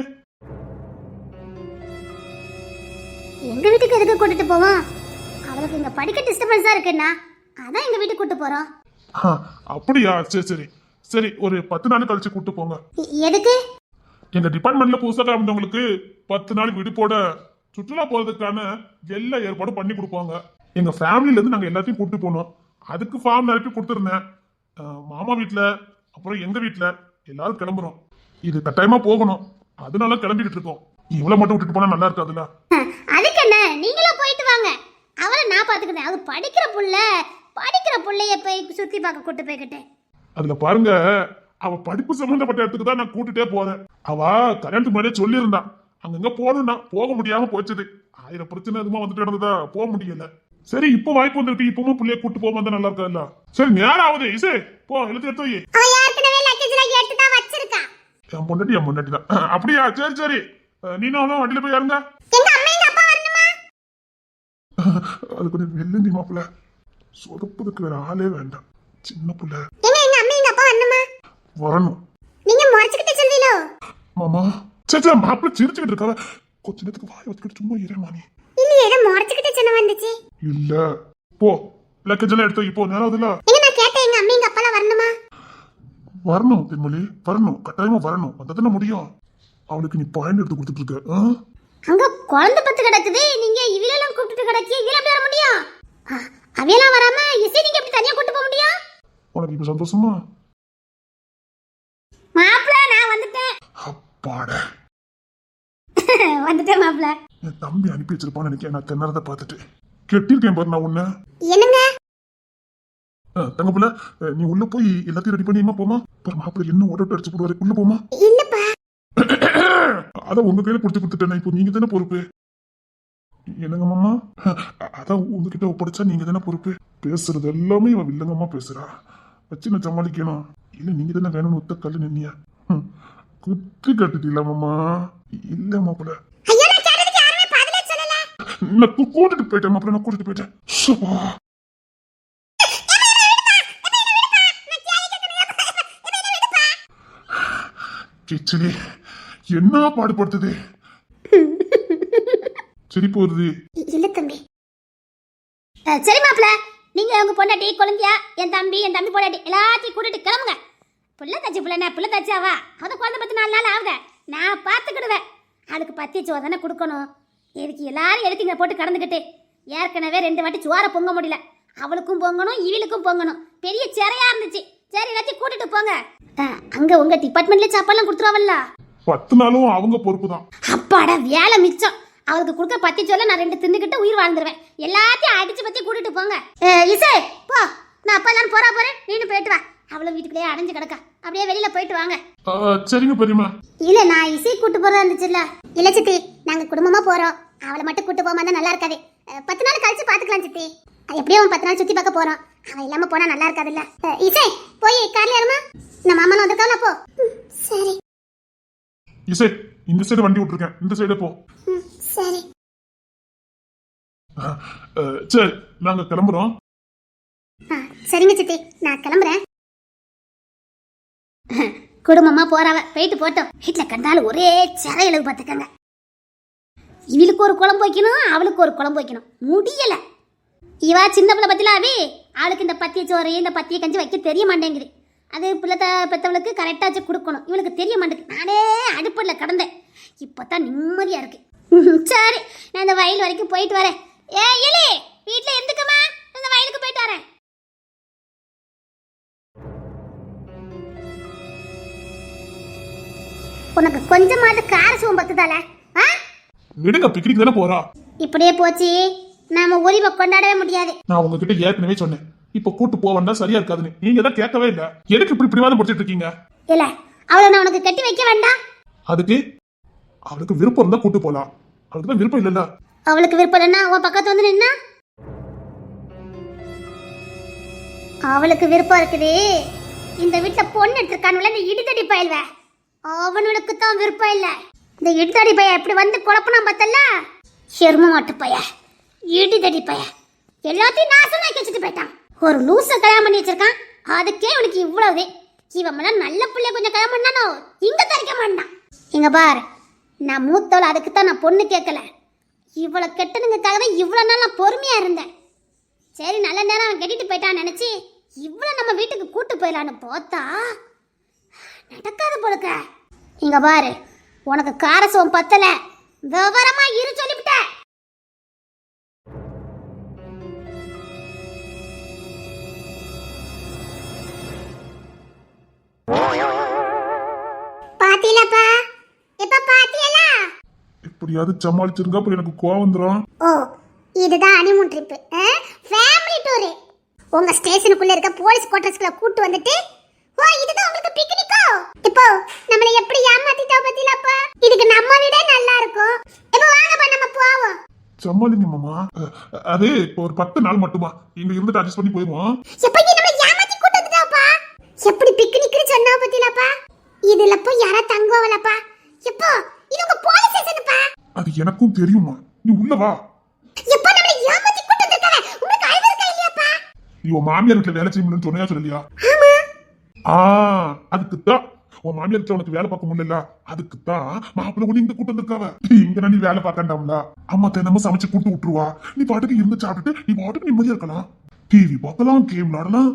எங்க வீட்டுக்கு எதுக்கு கூட்டிட்டு போவோம்? அவளுக்கு இங்க படிக்க டிஸ்டர்பன்ஸா இருக்குன்னா அதான் எங்க வீட்டுக்கு கூட்டிட்டு போறோம். அப்படியா? சரி சரி சரி ஒரு 10 நாள் கழிச்சு கூட்டு போங்க. எதுக்கு? எங்க டிபார்ட்மெண்ட்ல புதுசா கிளம்புறவங்களுக்கு 10 நாள் விடுப்போட சுற்றுலா போறதுக்கான எல்லா ஏற்பாடும் பண்ணி கொடுப்பாங்க. எங்க ஃபேமிலில இருந்து நாங்க எல்லாத்தையும் கூட்டு போனோம். அதுக்கு ஃபார்ம் நிரப்பி கொடுத்துருந்தேன். மாமா வீட்டுல அப்புறம் எங்க வீட்டுல எல்லாரும் கிளம்புறோம். இது கட்டாயமா போகணும். அதனால கிளம்பிக்கிட்டு இருக்கோம். இவ்வளவு மட்டும் விட்டுட்டு போனா நல்லா இருக்காதுல்ல. அதுக்கு என்ன, நீங்களா போயிட்டு வாங்க. அவளை நான் பாத்துக்கிட்டேன். அது படிக்கிற புள்ளைய போய் சுத்தி பார்க்க கூட்டு போய்கிட்டேன். அதுல பாருங்க, அவ படிப்பு சம்பந்தப்பட்ட இடத்துக்கு தான் நான் கூட்டிட்டே போறேன். அவ கல்யாணத்துக்கு முன்னாடியே சொல்லியிருந்தான் அங்கங்க போகணும்னா போக முடியாம போச்சுது. 1000 பிரச்சனை எதுமா வந்துட்டு இருந்ததா போக முடியல. சரி இப்போ வாய்ப்பு வந்துருக்கு. இப்பவும் பிள்ளைய கூட்டு போக வந்தா நல்லா இருக்காதுல்ல. சரி நேரம் ஆகுது. இசை போ, எழுத்து எடுத்து வை. அவ ஏற்கனவே லக்கேஜ்ல எடுத்து தான் வச்சிருக்கா. என் பொண்டாட்டி தான். அப்படியா? சரி சரி நீனும் வண்டியில போய் இறங்க. எங்க அம்மா எங்க அப்பா வரணுமா? அது கொஞ்சம் வெள்ளந்தி மாப்பிள்ள. சொதப்புதுக்கு வேற ஆளே வேண்டாம். சின்ன புள்ள. எங்க அம்மா எங்க அப்பா வரணுமா? வரணும். நீங்க முறைச்சுக்கிட்டே சொல்றீங்களோ? மாமா சரி மாப்பிள்ள சிரிச்சுக்கிட்டு இருக்காவ. கொஞ்ச நேரத்துக்கு வாய் வச்சுக்கிட்டு சும்மா இரேமா நீ. இல்லையே ஏதோ முறைச்சுக்கிட்டே சொன்ன வந்துச்சு. இல்ல போ, லக்கேஜ் எல்லாம் எடுத்து இப்போ நேரம் ஆகுதுல்ல. எங்க நான் கேட்டேன் எங்க அம்மா எங்க அப்பா வரணுமா? வரணும் தென்மொழி, வரணும். கட்டாயமா வரணும். வந்ததுன்னா முடியும். அவளுக்கு நீ பாயிண்ட் எடுத்து கொடுத்துட்டு இருக்க. அங்க குழந்தை பத்து கிடக்குது. நீங்க இவிலெல்லாம் கூப்பிட்டு கிடக்கி இவில எப்படி வர முடியும்? அவியெல்லாம் வராம இசை நீங்க எப்படி தனியா கூட்டு போக முடியும்? உனக்கு இப்ப சந்தோஷமா? மாப்பிள்ள நான் வந்துட்டேன். அப்பாட வந்துட்டேன் மாப்பிள்ள. என் தம்பி அனுப்பி வச்சிருப்பான்னு நினைக்கிறேன். நான் தென்னறத பார்த்துட்டு கெட்டிருக்கேன் பாரு நான் உன்ன. என்னங்க தங்கப்புல நீ உள்ள போய் எல்லாத்தையும் ரெடி பண்ணியுமா போமா. பாரு மாப்பிள்ள என்ன ஓட்ட அடிச்சு போடுவாரு. உள்ள போமா. இல்லப்பா அதான் உங்க கையில புடிச்சு கொடுத்துட்டேன். இப்போ நீங்க தானே பொறுப்பு. என்னங்க மாமா? அதான் உங்ககிட்ட ஒப்படைச்சா நீங்க தானே பொறுப்பு. பேசுறது எல்லாமே இவன் வில்லங்கம்மா பேசுறா. வச்சு நான் சமாளிக்கணும். இல்ல நீங்க தானே வேணும்னு ஒத்த கல்லு நின்னியா. குத்தி கட்டுட்டீங்களா மாமா? இல்ல மாப்பிள்ள நான் கூட்டிட்டு போயிட்டேன். மாப்பிள்ள நான் கூட்டிட்டு போயிட்டேன். கிச்சடி என்ன பாடுபடுத்துது. சரி போகுது. இல்ல தம்பி. சரி மாப்பிள்ள, நீங்க உங்க பொண்டாட்டி குழந்தையா என் தம்பி பொண்டாட்டி எல்லாத்தையும் கூட்டிட்டு கிளம்புங்க. புள்ள தச்சு புள்ள தச்சாவா அத குழந்தை பத்தி 4 நாள் ஆகுத. நான் பாத்துக்கிடுவேன். அதுக்கு பத்தி சோறு தானே கொடுக்கணும். எதுக்கு எல்லாரும் எடுத்தீங்க போட்டு கடந்துக்கிட்டு. ஏற்கனவே 2 வாட்டி சோற பொங்க முடியல. அவளுக்கும் பொங்கணும் இவளுக்கும் பொங்கணும். பெரிய சிறையா இருந்துச்சு. சரி எல்லாத்தையும் கூட்டிட்டு போங்க. அங்க உங்க டிபார்ட்மெண்ட்ல சாப்பாடுலாம் கொடுத்துருவாங்கல்ல. 10 நாளும் அவங்க பொறுப்பு தான். அப்பாடா வேலை மிச்சம். அவளுக்கு கொடுக்க பத்தி சொல்ல நான் 2 தின்னுக்கிட்டு உயிர் வாழ்ந்துருவேன். எல்லாத்தையும் அடிச்சு பத்தி கூட்டிட்டு போங்க. இசை போ, நான் அப்பா எல்லாரும் போறேன். நீனு போயிட்டு வா. அவளும் வீட்டுக்குள்ளேயே அடைஞ்சு கிடக்கா. அப்படியே வெளியில போயிட்டு வாங்க. சரிங்க பெரியமா. இல்ல நான் இசை கூட்டு போறதா இருந்துச்சுல்ல. இல்ல சித்தி, நாங்க குடும்பமா போறோம். அவளை மட்டும் கூட்டு போகாம இருந்தா நல்லா இருக்காது. 10 நாள் கழிச்சு பாத்துக்கலாம் சித்தி. எப்படியும் 10 நாள் சுத்தி பார்க்க போறோம். அவன் இல்லாம போனா நல்லா இருக்காதுல்ல. இசை போய் கார்ல ஏறுமா. நம்ம மாமா வந்திருக்காங்களா போ. சரி இசை இந்த சைடு வண்டி விட்டுருக்கேன். இந்த சைடே போ. சரி சரி நாங்க கிளம்புறோம். சரிங்க சித்தி, நான் கிளம்புறேன். குடும்பமா போறவ போயிட்டு போட்டோம். வீட்டுல கண்டாலும் ஒரே சிறையில பாத்துக்கங்க. இவளுக்கு ஒரு குழம்பு வைக்கணும், அவளுக்கு ஒரு குழம்பு வைக்கணும். முடியல. இவா சின்ன பிள்ளை பத்தில அவி அவளுக்கு இந்த பத்திய சோறு இந்த பத்திய கஞ்சி வைக்க தெரிய மாட்டேங்குது. அது பிள்ளை பெற்றவளுக்கு கரெக்டாக வச்சு கொடுக்கணும். இவளுக்கு தெரிய மாட்டேங்குது. நானே அடுப்பில் கடந்தேன். இப்போதான் நிம்மதியா இருக்கு. சரி, நான் இந்த வயல் வரைக்கும் போயிட்டு வரேன். ஏ இலி, வீட்ல இருந்துக்கமா, இந்த வயலுக்கு போயிட்டு வரேன். உனக்கு கொஞ்சமாவது கார சோம்பத்துதால? விடுங்க, பிக்னிக் தானே போறா. இப்படியே போச்சு நாம உரிமை கொண்டாடவே முடியாது. நான் உங்ககிட்ட ஏற்கனவே சொன்னேன், இப்ப கூட்டு போவா சரியா இருக்காதுன்னு. நீங்க தான் கேட்கவே இல்ல. எதுக்கு இப்படி பிடிவாதம் முடிச்சிட்டு இருக்கீங்க? இல்ல, அவளை நான் உனக்கு கட்டி வைக்க வேண்டாம். அதுக்கு அவளுக்கு விருப்பம் இருந்தா கூட்டு போலாம். அவளுக்கு தான் விருப்பம் இல்லல்ல. அவளுக்கு விருப்பம் இல்லைன்னா உன் பக்கத்து வந்து நின்னா? அவளுக்கு விருப்பம் இருக்குது. இந்த வீட்டுல பொண்ணு எடுத்திருக்கானுல இந்த இடித்தடி பயல்வ, அவனுக்கு தான் விருப்பம் இல்ல. இந்த இடித்தடி பைய எப்படி வந்து குழப்பனா பார்த்தல, எரும மாட்டு பைய, இடித்தடி பைய எல்லாத்தையும் நாசமாக்கி வச்சுட்டு போயிட்டான். ஒரு லூச கல்யாணம் பண்ணி வச்சிருக்கான், அதுக்கே அவனுக்கு இவ்வளவு. இவன் நல்ல பிள்ளை கொஞ்சம் கல்யாணம் பண்ணானோ இங்க தரிக்க மாட்டான். இங்க பார், நான் மூத்தவள், அதுக்கு தான் நான் பொண்ணு கேட்கல. இவ்வளவு கெட்டனுங்கிறதுக்காக தான் இவ்வளவு நாள் நான் பொறுமையா இருந்தேன். சரி, நல்ல நேரம் அவன் கட்டிட்டு போயிட்டான்னு நினைச்சு இவ்வளவு நம்ம வீட்டுக்கு கூட்டு போயிடலான்னு பார்த்தா நடக்காத போலுக்க. இங்க பாரு, உனக்கு காரசம் பத்தல, விவரமா இரு சொல்லிவிட்ட. பாத்தீங்களா? எப்ப பாத்தீங்களா? எப்படியாவது சமாளிச்சிருங்க, அப்புறம் எனக்கு கோவம் வந்துடும். ஓ, இதுதான் ஹனிமூன் ட்ரிப், ஃபேமிலி டூர். உங்க ஸ்டேஷனுக்குள்ள இருக்க போலீஸ் குவார்டர்ஸ்க்குள்ள கூட்டி வந்துட்டு, ஓ இதுதான் உங்களுக்கு பிக்னிக்கோ? இப்போ நம்மள எப்படி ஏமாத்திட்டா பத்திலாப்பா? இதுக்கு நம்ம வீடே நல்லா இருக்கும். இப்போ வாங்கப்பா நம்ம போவோம். சமாளிங்க மாமா. அது இப்போ ஒரு 10 நாள் மட்டுமா, இங்க இருந்துட்டு அட்ஜஸ்ட் பண்ணி போயிடுவோம். எப்ப நீ நம்மள ஏமாத்தி கூட்டி வந்துட்டாப்பா? எப்படி பிக்னிக்னு சொன்னா பத்திலாப்பா? இதுல போய் யாரா தங்குவாங்களாப்பா? இப்போ இது உங்க போலீஸ் ஸ்டேஷன்ப்பா. அது எனக்கும் தெரியுமா, நீ உள்ள வா. எப்ப நம்மள ஏமாத்தி கூட்டி வந்திருக்கானே, உங்களுக்கு அறிவு இருக்கா இல்லையாப்பா? நீ உன் மாமியார் வீட்டுல வேலை செய்யணும்னு சொன்னியா சொல்லலையா? ஆமா. அதுக்குத்தான் உன் மாமியார் வீட்டுல உனக்கு வேலை பார்க்க முடியல, அதுக்குத்தான் மாப்பிள்ளை ஒண்ணு இங்க கூட்டு வந்திருக்காவ. இங்க நீ வேலை பார்க்கண்டாம்ல, அம்மா தினமும் சமைச்சு கூட்டு விட்டுருவா. நீ பாட்டுக்கு இருந்து சாப்பிட்டுட்டு நீ பாட்டுக்கு நிம்மதியா இருக்கலாம், டிவி பார்க்கலாம், கேம் விளாடலாம்.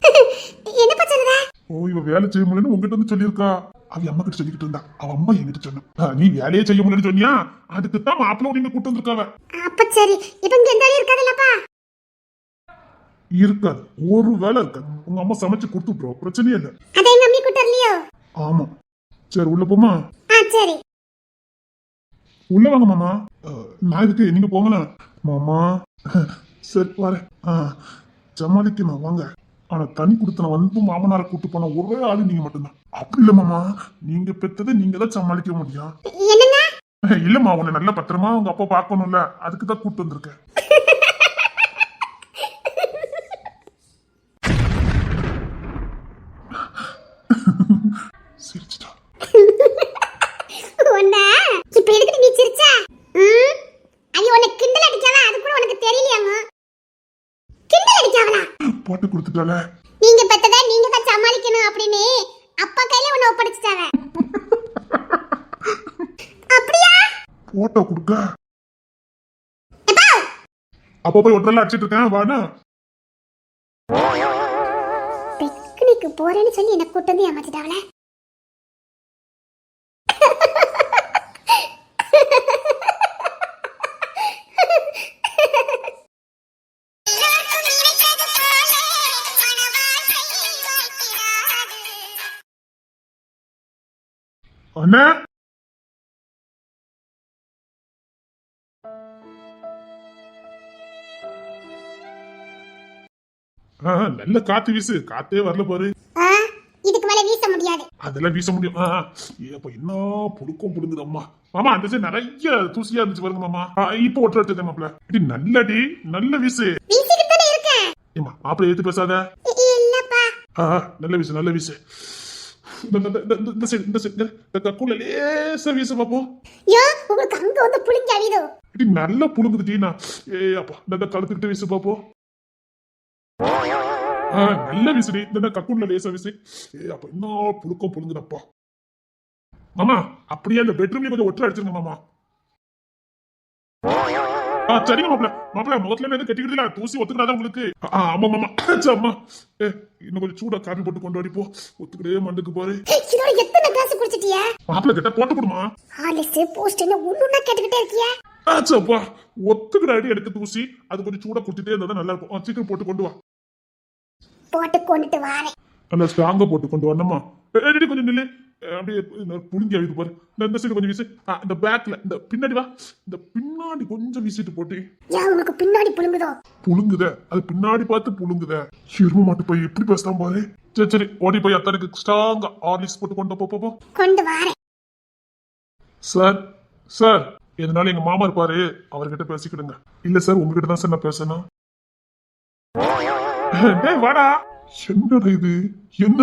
என்ன பச்சறதா? ஓ, இவ வேலை செய்ய முடியலன்னு உங்ககிட்ட வந்து சொல்லியிருக்கா. அவ அம்மா கிட்ட சொல்லிக்கிட்டு இருந்தா, அவ அம்மா என்கிட்ட சொன்னா, நீ வேலையே செய்ய முடியலன்னு சொன்னியா, அதுக்குத்தான் மாப்பிள்ளை நீங்க கூட்டு வந்திருக்காவ. அப்ப சரி, இப்ப இங்க எந்த வேலையும் இருக்காதுல்லப்பா? இருக்காது, ஒரு வேலை இருக்காது. உங்க அம்மா சமைச்சு கொடுத்து விட்டுருவா, பிரச்சனையே இல்ல. அத எங்க அம்மி கூட்ட வரலையோ? ஆமா. சரி, உள்ள போமா. சரி. உள்ள வாங்க மாமா. நான் இதுக்கு நீங்க போங்கண்ணா மாமா. சரி வரேன். சமாளிக்கணும் வாங்க. ஆனா தனி கொடுத்தன வந்து மாமனாரை கூட்டு போன ஒரே ஆளு நீங்க மட்டும்தான். அப்படி இல்ல மாமா, நீங்க பெத்ததை நீங்க தான் சமாளிக்க முடியும். என்னங்க? இல்லம்மா, உன்னை நல்ல பத்திரமா உங்க அப்பா பார்க்கணும்ல, அதுக்கு தான் கூட்டு வந்திருக்கேன். சிரிச்சிட்டா. ஒண்ணா இப்ப எதுக்கு நீ சிரிச்ச? அது உன்னை கிண்டல் அடிச்சாவா? அது கூட உனக்கு தெரியலையாங்க? கிண்டல் அடிச்சாவளா? போட்டு கொடுத்துட்டால. நீங்க பெத்ததை நீங்க தான் சமாளிக்கணும் அப்படின்னு அப்பா கையில உன்னை ஒப்படைச்சிட்டாவ. அப்படியா? போட்டோ கொடுக்க அப்ப போய் ஒன்றரை அடிச்சிட்டு இருக்கேன், வாடா. பிக்னிக்கு போறேன்னு சொல்லி என்ன கூட்டு வந்து ஏமாத்திட்டாவல. அண்ணா, நல்ல காத்து வீசு. காத்தே வரல பாரு. இதுக்கு மேல வீச முடியாது. அதெல்லாம் வீச முடியும். அப்ப என்ன புடுக்கம் புடுங்குது அம்மா. மாமா, அந்த சைடு நிறைய தூசியா இருந்துச்சு பாருங்க மாமா. இப்போ ஒற்றை வச்சதே மாப்பிள்ள. நல்லடி, நல்ல வீசு. வீசிட்டு தானே இருக்கேன். ஏமா மாப்பிள்ள எடுத்து பேசாத. இல்லப்பா. நல்ல வீசு, நல்ல வீசு. இந்த சைடு கக்குள்ள லேசா வீசு பாப்போம். யோ, உங்களுக்கு அங்க வந்து புளிஞ்ச அவிதோ. நல்லா புழுங்குது டீனா. அப்பா இந்த கழுத்துக்கிட்டு வீசு பாப்போம். நல்ல விசிறி. இந்த கக்குள்ள லேசா விசி. அப்ப இன்னும் புழுக்கம் புழுங்குதப்பா. மாமா, அப்படியே அந்த பெட்ரூம்ல கொஞ்சம் ஒற்றை அடிச்சிருங்க மாமா. சரிங்க மாப்பிள்ள. மாப்பிள்ள முகத்துல இருந்து கட்டிக்கிட்டு தூசி ஒத்துக்கிறாதான் உங்களுக்கு. ஆமா மாமா. அம்மா, இன்னும் கொஞ்சம் சூடா காபி போட்டு கொண்டு அடிப்போ. ஒத்துக்கிட்டே மண்டுக்கு போறேன். எத்தனை கிளாஸ் குடிச்சிட்டியா? மாப்பிள்ள கிட்ட போட்டு கொடுமா. ஹாலிஸ் போஸ்ட் என்ன ஒண்ணுன்னா கேட்டுக்கிட்டே இருக்கியா? ஆச்சப்பா ஒத்துக்கிற அடி எடுக்க தூசி அது கொஞ்சம் சூடா குடிச்சிட்டே இருந்தா நல்லா இருக்கும் சீக்கிரம் போட்டு கொண்டு வா போட்டு கொண்டுட்டு வாரேன். நல்லா ஸ்ட்ராங்கா போட்டு கொண்டு வரணுமா கொஞ்சம் நில்லு அப்படியே புளிஞ்சு அழுது பாரு இந்த சைடு கொஞ்சம் வீசு இந்த பேக்ல இந்த பின்னாடி வா இந்த பின்னாடி கொஞ்சம் வீசிட்டு போட்டு ஏன் உங்களுக்கு பின்னாடி புழுங்குதோ? புழுங்குத அது பின்னாடி பார்த்து புழுங்குத எரும மாட்டு போய் எப்படி பேசுதான் பாரு சரி சரி ஓடி போய் அத்தனுக்கு ஸ்ட்ராங்கா ஆர்லிஸ் போட்டு கொண்டு போ கொண்டு வாரேன். சார் சார் எதனால எங்க மாமா இருப்பாரு அவர்கிட்ட பேசிக்கிடுங்க இல்ல சார் உங்ககிட்ட தான் சார் நான் பேசணும் வாடா என்னடா இது என்ன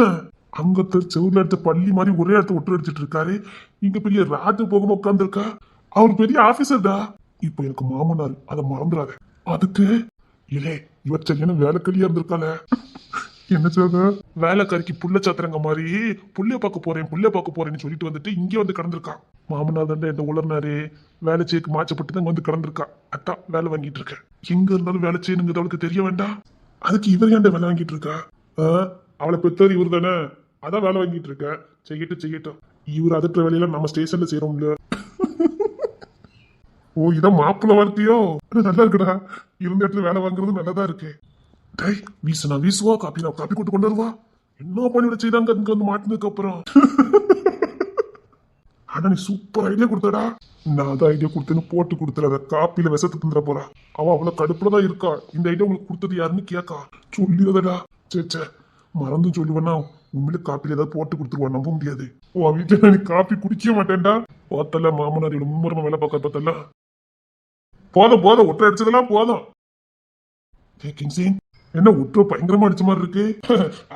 அங்கத்த செவுல எடுத்த பள்ளி மாதிரி ஒரே இடத்த ஒட்டு அடிச்சிட்டு இருக்காரு இங்க பெரிய ராஜ போகமா உட்கார்ந்து இருக்கா அவர் பெரிய ஆபீசர்டா இப்ப எனக்கு மாமனார் அதை மறந்துடாத அதுக்கு இல்லே இவர் சரியான வேலைக்கலியா இருந்திருக்கால என்ன சொல்ற வேலைக்காரிக்கு புள்ள சாத்திரங்க மாதிரி புள்ளைய பார்க்க போறேன்னு சொல்லிட்டு வந்துட்டு இங்க வந்து கடந்திருக்கான் மாமனார் தான் என்ன உளர்னாரு வேலை செய்யக்கு மாச்சப்பட்டு தான் வந்து கடந்திருக்கா அதான் வேலை வாங்கிட்டு இருக்கேன் எங்க இருந்தாலும் வேலை செய்யணுங்கிறது அவளுக்கு தெரிய வேண்டாம் அதுக்கு இவர் ஏன்டா வேலை வாங்கிட்டு இருக்கா அவளை பெற்றோர் இவர் தானே அதான் வேலை வாங்கிட்டு இருக்க செய்யட்டும் இவர் அதற்ற வேலையெல்லாம் நம்ம ஸ்டேஷன்ல செய்யறோம்ல ஓ இதான் மாப்பிள்ள வார்த்தையோ நல்லா இருக்குடா இருந்த இடத்துல வேலை வாங்குறது நல்லதா இருக்கு டேய் வீசுனா வீசுவா காப்பி போட்டு கொண்டு வருவா என்ன பண்ணிவிட செய்தாங்க இங்க வந்து மாட்டினதுக்கு அப்புறம் ஆனா நீ சூப்பர் ஐடியா கொடுத்தடா நான் அதான் ஐடியா கொடுத்தேன்னு போட்டு கொடுத்துற காப்பில விஷத்து தந்துட போறா அவ அவ்வளவு கடுப்புலதான் இருக்கா இந்த ஐடியா உங்களுக்கு கொடுத்தது யாருன்னு கேட்கா சொல்லிடுறதடா சே மறந்தும் சொல்லுவேன்னா உண்மையில காப்பில ஏதாவது போட்டு கொடுத்துருவா நம்ப முடியாது உன் வீட்டுல நீ காப்பி குடிக்க மாட்டேன்டா பார்த்தல மாமனார் இவ்வளவு மும்முரமா வேலை பார்க்க பார்த்தல போதும் ஒற்றை அடிச்சதெல்லாம் போதும் என்ன ஒற்றை பயங்கரமா அடிச்ச மாதிரி இருக்கு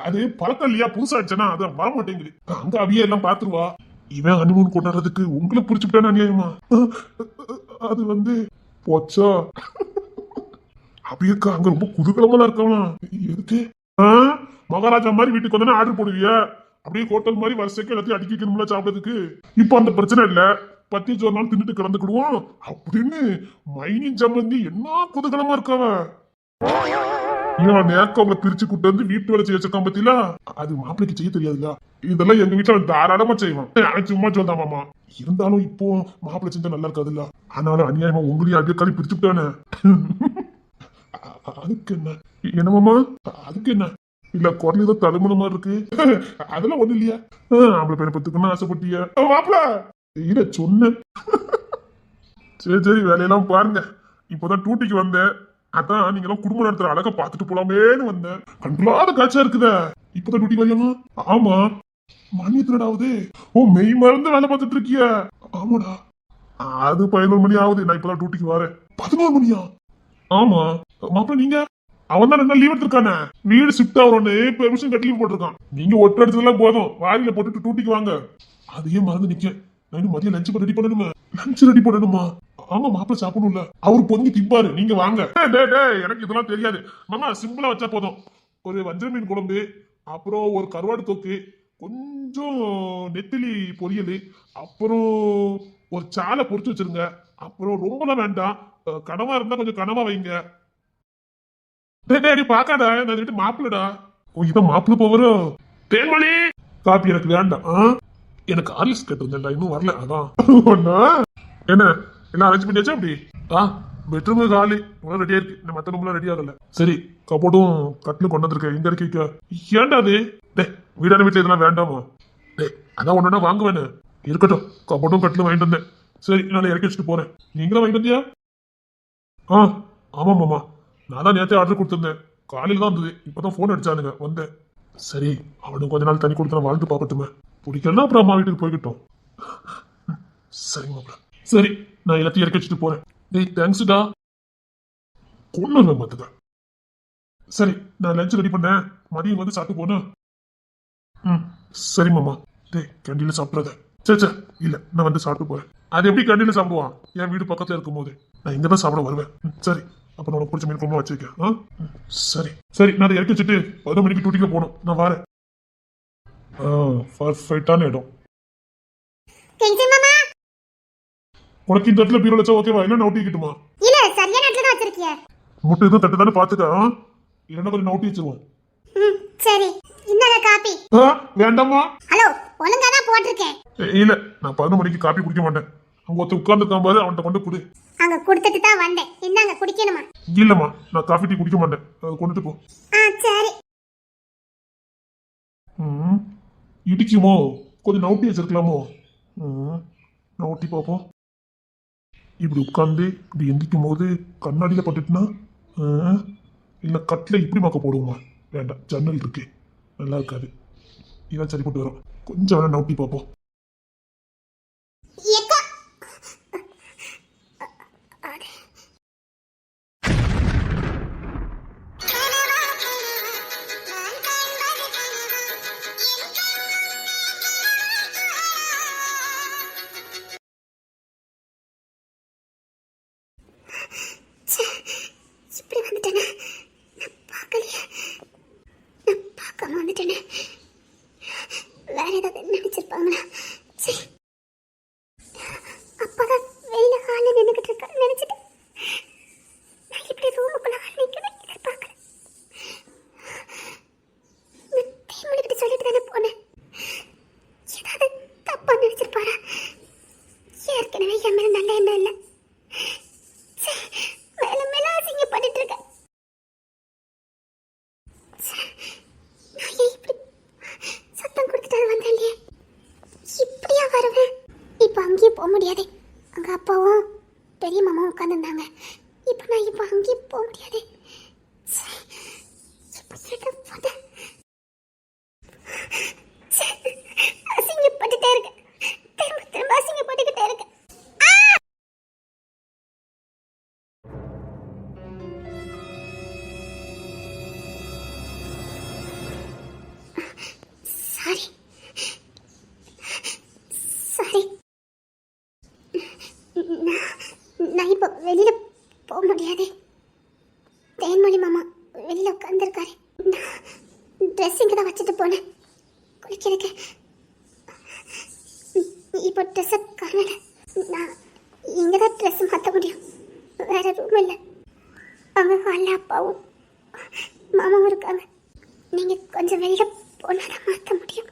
அது பழக்கம் இல்லையா புதுசா அடிச்சனா அது வர மாட்டேங்குது அங்க அவிய எல்லாம் பாத்துருவா இவன் ஹனிமூன் கொண்டாடுறதுக்கு உங்களை புடிச்சுட்டான அநியாயமா அது வந்து போச்சா அபியக்கா அங்க ரொம்ப குதூகலமா இருக்கலாம் எதுக்கு மகாராஜா மாதிரி வீட்டுக்கு வந்தா ஆர்டர் போடுவிய அப்படியே ஹோட்டல் மாதிரி வருஷக்கு எல்லாத்தையும் அடிக்க வைக்கணும்ல சாப்பிடறதுக்கு இப்ப அந்த பிரச்சனை இல்ல பத்தி ஒரு நாள் தின்னுட்டு கலந்துக்கிடுவோம் அப்படின்னு மைனின் சம்பந்தி என்ன குதூகலமா இருக்காவ நேக்க அவங்களை பிரிச்சு கூட்டு வந்து வீட்டு வேலை செய்ய வச்சிருக்கான் பத்தில அது மாப்பிளைக்கு செய்ய தெரியாதுல்ல இதெல்லாம் எங்க வீட்டுல தாராளமா செய்வான் அவன் சும்மா சொல்தான் மாமா இருந்தாலும் இப்போ மாப்பிள்ளை செஞ்சா நல்லா இருக்காதுல்ல ஆனாலும் அநியாயமா உங்களையும் அதே காலி பிரிச்சு விட்டானே அதுக்கு என்ன மாமா அதுக்கு என்ன இல்ல குரல் ஏதோ தழுமண மாதிரி இருக்கு அதெல்லாம் ஒண்ணு இல்லையா அவளை பேரை பத்துக்கணும்னு ஆசைப்பட்டிய மாப்பிள்ள இல்ல சொன்னேன் சரி வேலையெல்லாம் பாருங்க இப்பதான் டூட்டிக்கு வந்தேன் அதான் நீங்க எல்லாம் குடும்ப நடத்துற அழகா பாத்துட்டு போலாமேன்னு வந்தேன் கண்களாத காட்சியா இருக்குத இப்பதான் டியூட்டி வரையும் ஆமா மணி எத்தனடாவது ஓ மெய் மறந்து வேலை பார்த்துட்டு இருக்கிய ஆமாடா அது 11 மணி ஆகுது நான் இப்பதான் டியூட்டிக்கு வரேன் 11 மணியா ஆமா மாப்பிள்ள நீங்க அவன் தான் என்ன லீவ் எடுத்திருக்கானே வீடு ஷிஃப்ட் ஆகிறோன்னு பெர்மிஷன் கட்டி லீவ் போட்டிருக்கான் நீங்க ஒற்றை எடுத்ததெல்லாம் போதும் வாரியில போட்டுட்டு டியூட்டிக்கு வாங்க அதையே மறந்து நிக்க நான் மதியம் லஞ்ச் ரெடி பண்ணணுமா லஞ்ச் ரெடி பண்ணணுமா ஆமா மாப்பிள்ள சாப்பிடணும்ல அவரு பொங்கி திப்பாரு நீங்க வாங்க எனக்கு இதெல்லாம் தெரியாது மாமா சிம்பிளா வச்சா போதும் ஒரு வஞ்சர மீன் குழம்பு அப்புறம் ஒரு கருவாடு தொக்கு கொஞ்சம் நெத்திலி பொரியல் அப்புறம் ஒரு சாலை பொரிச்சு வச்சிருங்க அப்புறம் ரொம்பலாம் வேண்டாம் கனவா இருந்தா கொஞ்சம் கனவா வைங்க பாக்காடா நான் வீட்டு மாப்பிள்ளடா ஓ இதான் மாப்பிள்ள போவரும் தேன்மணி காப்பி எனக்கு வேண்டாம் எனக்கு ஆர்லிஸ் கேட்டிருந்தேன்டா இன்னும் வரல அதான் என்ன எல்லாம் அரேஞ்ச் பண்ணியாச்சா அப்படி பெட்ரூம் காலி இவ்வளவு ரெடியா இருக்கு இந்த மத்த ரூம்லாம் ரெடி ஆகல சரி கபோர்டும் கட்டிலும் கொண்டு வந்திருக்கேன் எங்க இருக்க ஏன்டா அது வீடான வீட்டுல இதெல்லாம் வேண்டாமா அதான் ஒண்ணுன்னா வாங்க வேணும் இருக்கட்டும் கபோர்டும் கட்டிலும் வாங்கிட்டு வந்தேன் சரி நான் இறக்கி வச்சுட்டு போறேன் நீங்களும் வாங்கிட்டு வந்தியா ஆமா மாமா நான் தான் நேரத்தை ஆர்டர் கொடுத்துருந்தேன் காலையில தான் இருந்தது இப்பதான் போன் அடிச்சானுங்க வந்தேன் சரி அவனுக்கு கொஞ்ச நாள் தண்ணி கொடுத்து நான் வாழ்ந்து பார்க்கட்டுமே பிடிக்கலன்னா அப்புறம் அம்மா வீட்டுக்கு போய்கிட்டோம் சரி மாப்பிள்ள சரி நான் எல்லாத்தையும் இறக்கி வச்சுட்டு போறேன் தேங்க்ஸ்டா கொண்டு பார்த்துக்க சரி நான் லஞ்ச் ரெடி பண்ணேன் மதியம் வந்து சாப்பிட்டு போனேன் சரி மாமா கேண்டீன்ல சாப்பிட்றத சே இல்ல நான் வந்து சாப்பிட்டு போறேன் அது எப்படி கேண்டீன்ல சாப்பிடுவான் என் வீடு பக்கத்துல இருக்கும் போது நான் இங்கதான் சாப்பிட வருவேன் சரி அப்ப நான் பிடிச்ச மீன் குழம்பு வச்சிருக்கேன் சரி நான் அதை இறக்கி வச்சுட்டு 11 மணிக்கு டூட்டிக்கு போகணும் நான் வரேன் பர்ஃபெக்டான இடம் உனக்கு இந்த இடத்துல பீரோ வச்சா ஓகேவா இல்ல நோட்டி கிட்டுமா இல்ல சரியான இடத்துல தான் வச்சிருக்கிய முட்டை எதுவும் தட்டு தானே பாத்துக்க இல்லன்னா கொஞ்சம் நோட்டி வச்சிருவோம் சரி இந்தாங்க காபி வேண்டாமா ஹலோ ஒழுங்கா தான் போட்டிருக்கேன் இல்ல நான் 11 மணிக்கு காபி குடிக்க மாட்டேன் அவங்க ஒருத்தர் உட்கார்ந்துருக்கான் பாரு, அவன்கிட்ட கொண்டு கொடு. அங்க கொடுத்துட்டு தான் வந்தேன். என்னங்க குடிக்கணுமா? இல்லம்மா, நான் காஃபி டீ குடிக்க மாட்டேன், அதை கொண்டுட்டு போ. சரி. இடிக்குமோ? கொஞ்சம் நவுட்டி வச்சிருக்கலாமோ? நவுட்டி பார்ப்போம். இப்படி உட்காந்து இப்படி எந்திக்கும் போது கண்ணாடியில் பட்டுட்டுனா, இல்லை கட்டில் இப்படி மாக்க போடுவோமா? வேண்டாம், ஜன்னல் இருக்கு, நல்லா இருக்காது. இதான் சரி போட்டு வரும். கொஞ்சம் வேணா நவுட்டி பார்ப்போம். ஏக்கா. இப்படி வந்துட்டேனே, நான் பார்க்கலையே, நான் பார்க்காம வந்துட்டேனே. வேற ஏதாவது நினைச்சிருப்பாங்களா? சரி, அப்பதான் வெளியில ஹால நின்றுகிட்டு இருக்கான்னு நினைச்சிட்டு நான் இப்படி ரூமுக்குள்ள நிற்கிறேன், எதிர்பார்க்கல. நான் தேமொழிகிட்ட சொல்லிட்டு தானே போனேன். ஏதாவது தப்பா நினைச்சிருப்பாரா? ஏற்கனவே என் மேல நல்ல எண்ணம் இல்லை. மேல மேல அசிங்கப்பட்டு இருக்கேன். நான் ஏன் இப்படி சத்தம் கொடுத்துட்டு வந்தேன் இல்லையே? இப்படியா வருவேன்? இப்ப அங்கேயும் போக முடியாது. அங்க அப்பாவும் பெரிய மாமாவும் உட்காந்துருந்தாங்க. இப்ப நான் இப்ப அங்கேயும் போக முடியாது. அசிங்கப்பட்டுட்டே இருக்கேன், திரும்ப திரும்ப அசிங்கப்பட்டுக்கிட்டே இருக்கேன். Sorry sorry. நான் இப்போ வெளியில போக முடியாது. தேன்மொழி மாமா வெளியில உட்காந்துருக்காரு. ட்ரெஸ் இங்கே தான் வச்சுட்டு போனேன் குளிக்கிறதுக்கு. இப்போ ட்ரெஸ்ஸை காணல. நான் இங்கே தான் ட்ரெஸ் மாற்ற முடியும், வேற ரூம் இல்லை. அவங்க ஹாலில் அப்பாவும் மாமாவும் இருக்காங்க. நீங்கள் கொஞ்சம் வெளியில போனாதான் மாற்ற முடியும்.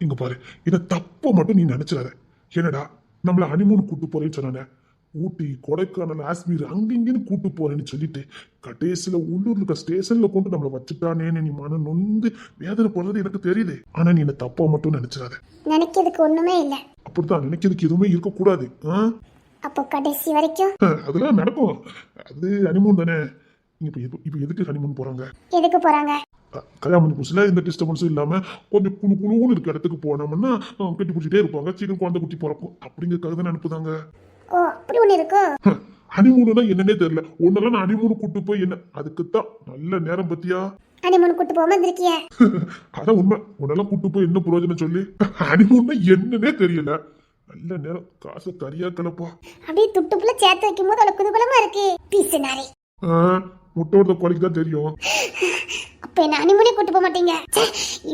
இங்க பாரு, இதை தப்ப மட்டும் நீ நினைச்சிடாத. என்னடா நம்மள ஹனிமூன் கூட்டு போறேன்னு சொன்னானே, ஊட்டி கொடைக்கானல் காஷ்மீர் அங்கிங்கன்னு கூட்டு போறேன்னு சொல்லிட்டு கடைசியில உள்ளூர்ல இருக்க ஸ்டேஷன்ல கொண்டு நம்மளை வச்சுட்டானேன்னு நீ மன நொந்து வேதனை போடுறது எனக்கு தெரியுது. ஆனா நீ என்ன தப்பா மட்டும் நினைச்சிடாத. நினைக்கிறதுக்கு ஒண்ணுமே இல்லை. அப்படித்தான் நினைக்கிறதுக்கு எதுவுமே இருக்கக்கூடாது. அப்போ கடைசி வரைக்கும் அதெல்லாம் நடக்கும். அது ஹனிமூன் தானே. இப்ப எதுக்கு ஹனிமூன் போறாங்க? எதுக்கு போறாங்க? கல்யாணம் புதுசுல இந்த டிஸ்டர்பன்ஸும் இல்லாம கொஞ்சம் குழுன்னு இருக்க இடத்துக்கு போனோம்னா கட்டி பிடிச்சிட்டே இருப்பாங்க, சீக்கிரம் குழந்தை குட்டி பிறக்கும் அப்படிங்கிறதுக்காக தான் அனுப்புதாங்க. ஓ, அப்படி ஒண்ணு இருக்கோ? ஹனிமூனுனா என்னன்னே தெரியல. ஒன்னெல்லாம் நான் ஹனிமூனு கூட்டு போய் என்ன, அதுக்குத்தான் நல்ல நேரம் பத்தியா ஹனிமூன் கூட்டு போகாம இருந்திருக்கிய. அதான் உண்மை. உன்னெல்லாம் கூட்டு போய் என்ன பிரயோஜனம் சொல்லி? ஹனிமூன்னா என்னன்னே தெரியல. நல்ல நேரம், காசை கரியா கலப்பா. அப்படியே துட்டுப்புல சேர்த்து வைக்கும் போது அவ்வளவு குதூகலமா இருக்கு. பீசுனாரே முட்டோட குவாலிக்கு தான் தெரியும். அப்ப என்ன ஹனிமூனே கூட்டு போக மாட்டீங்க?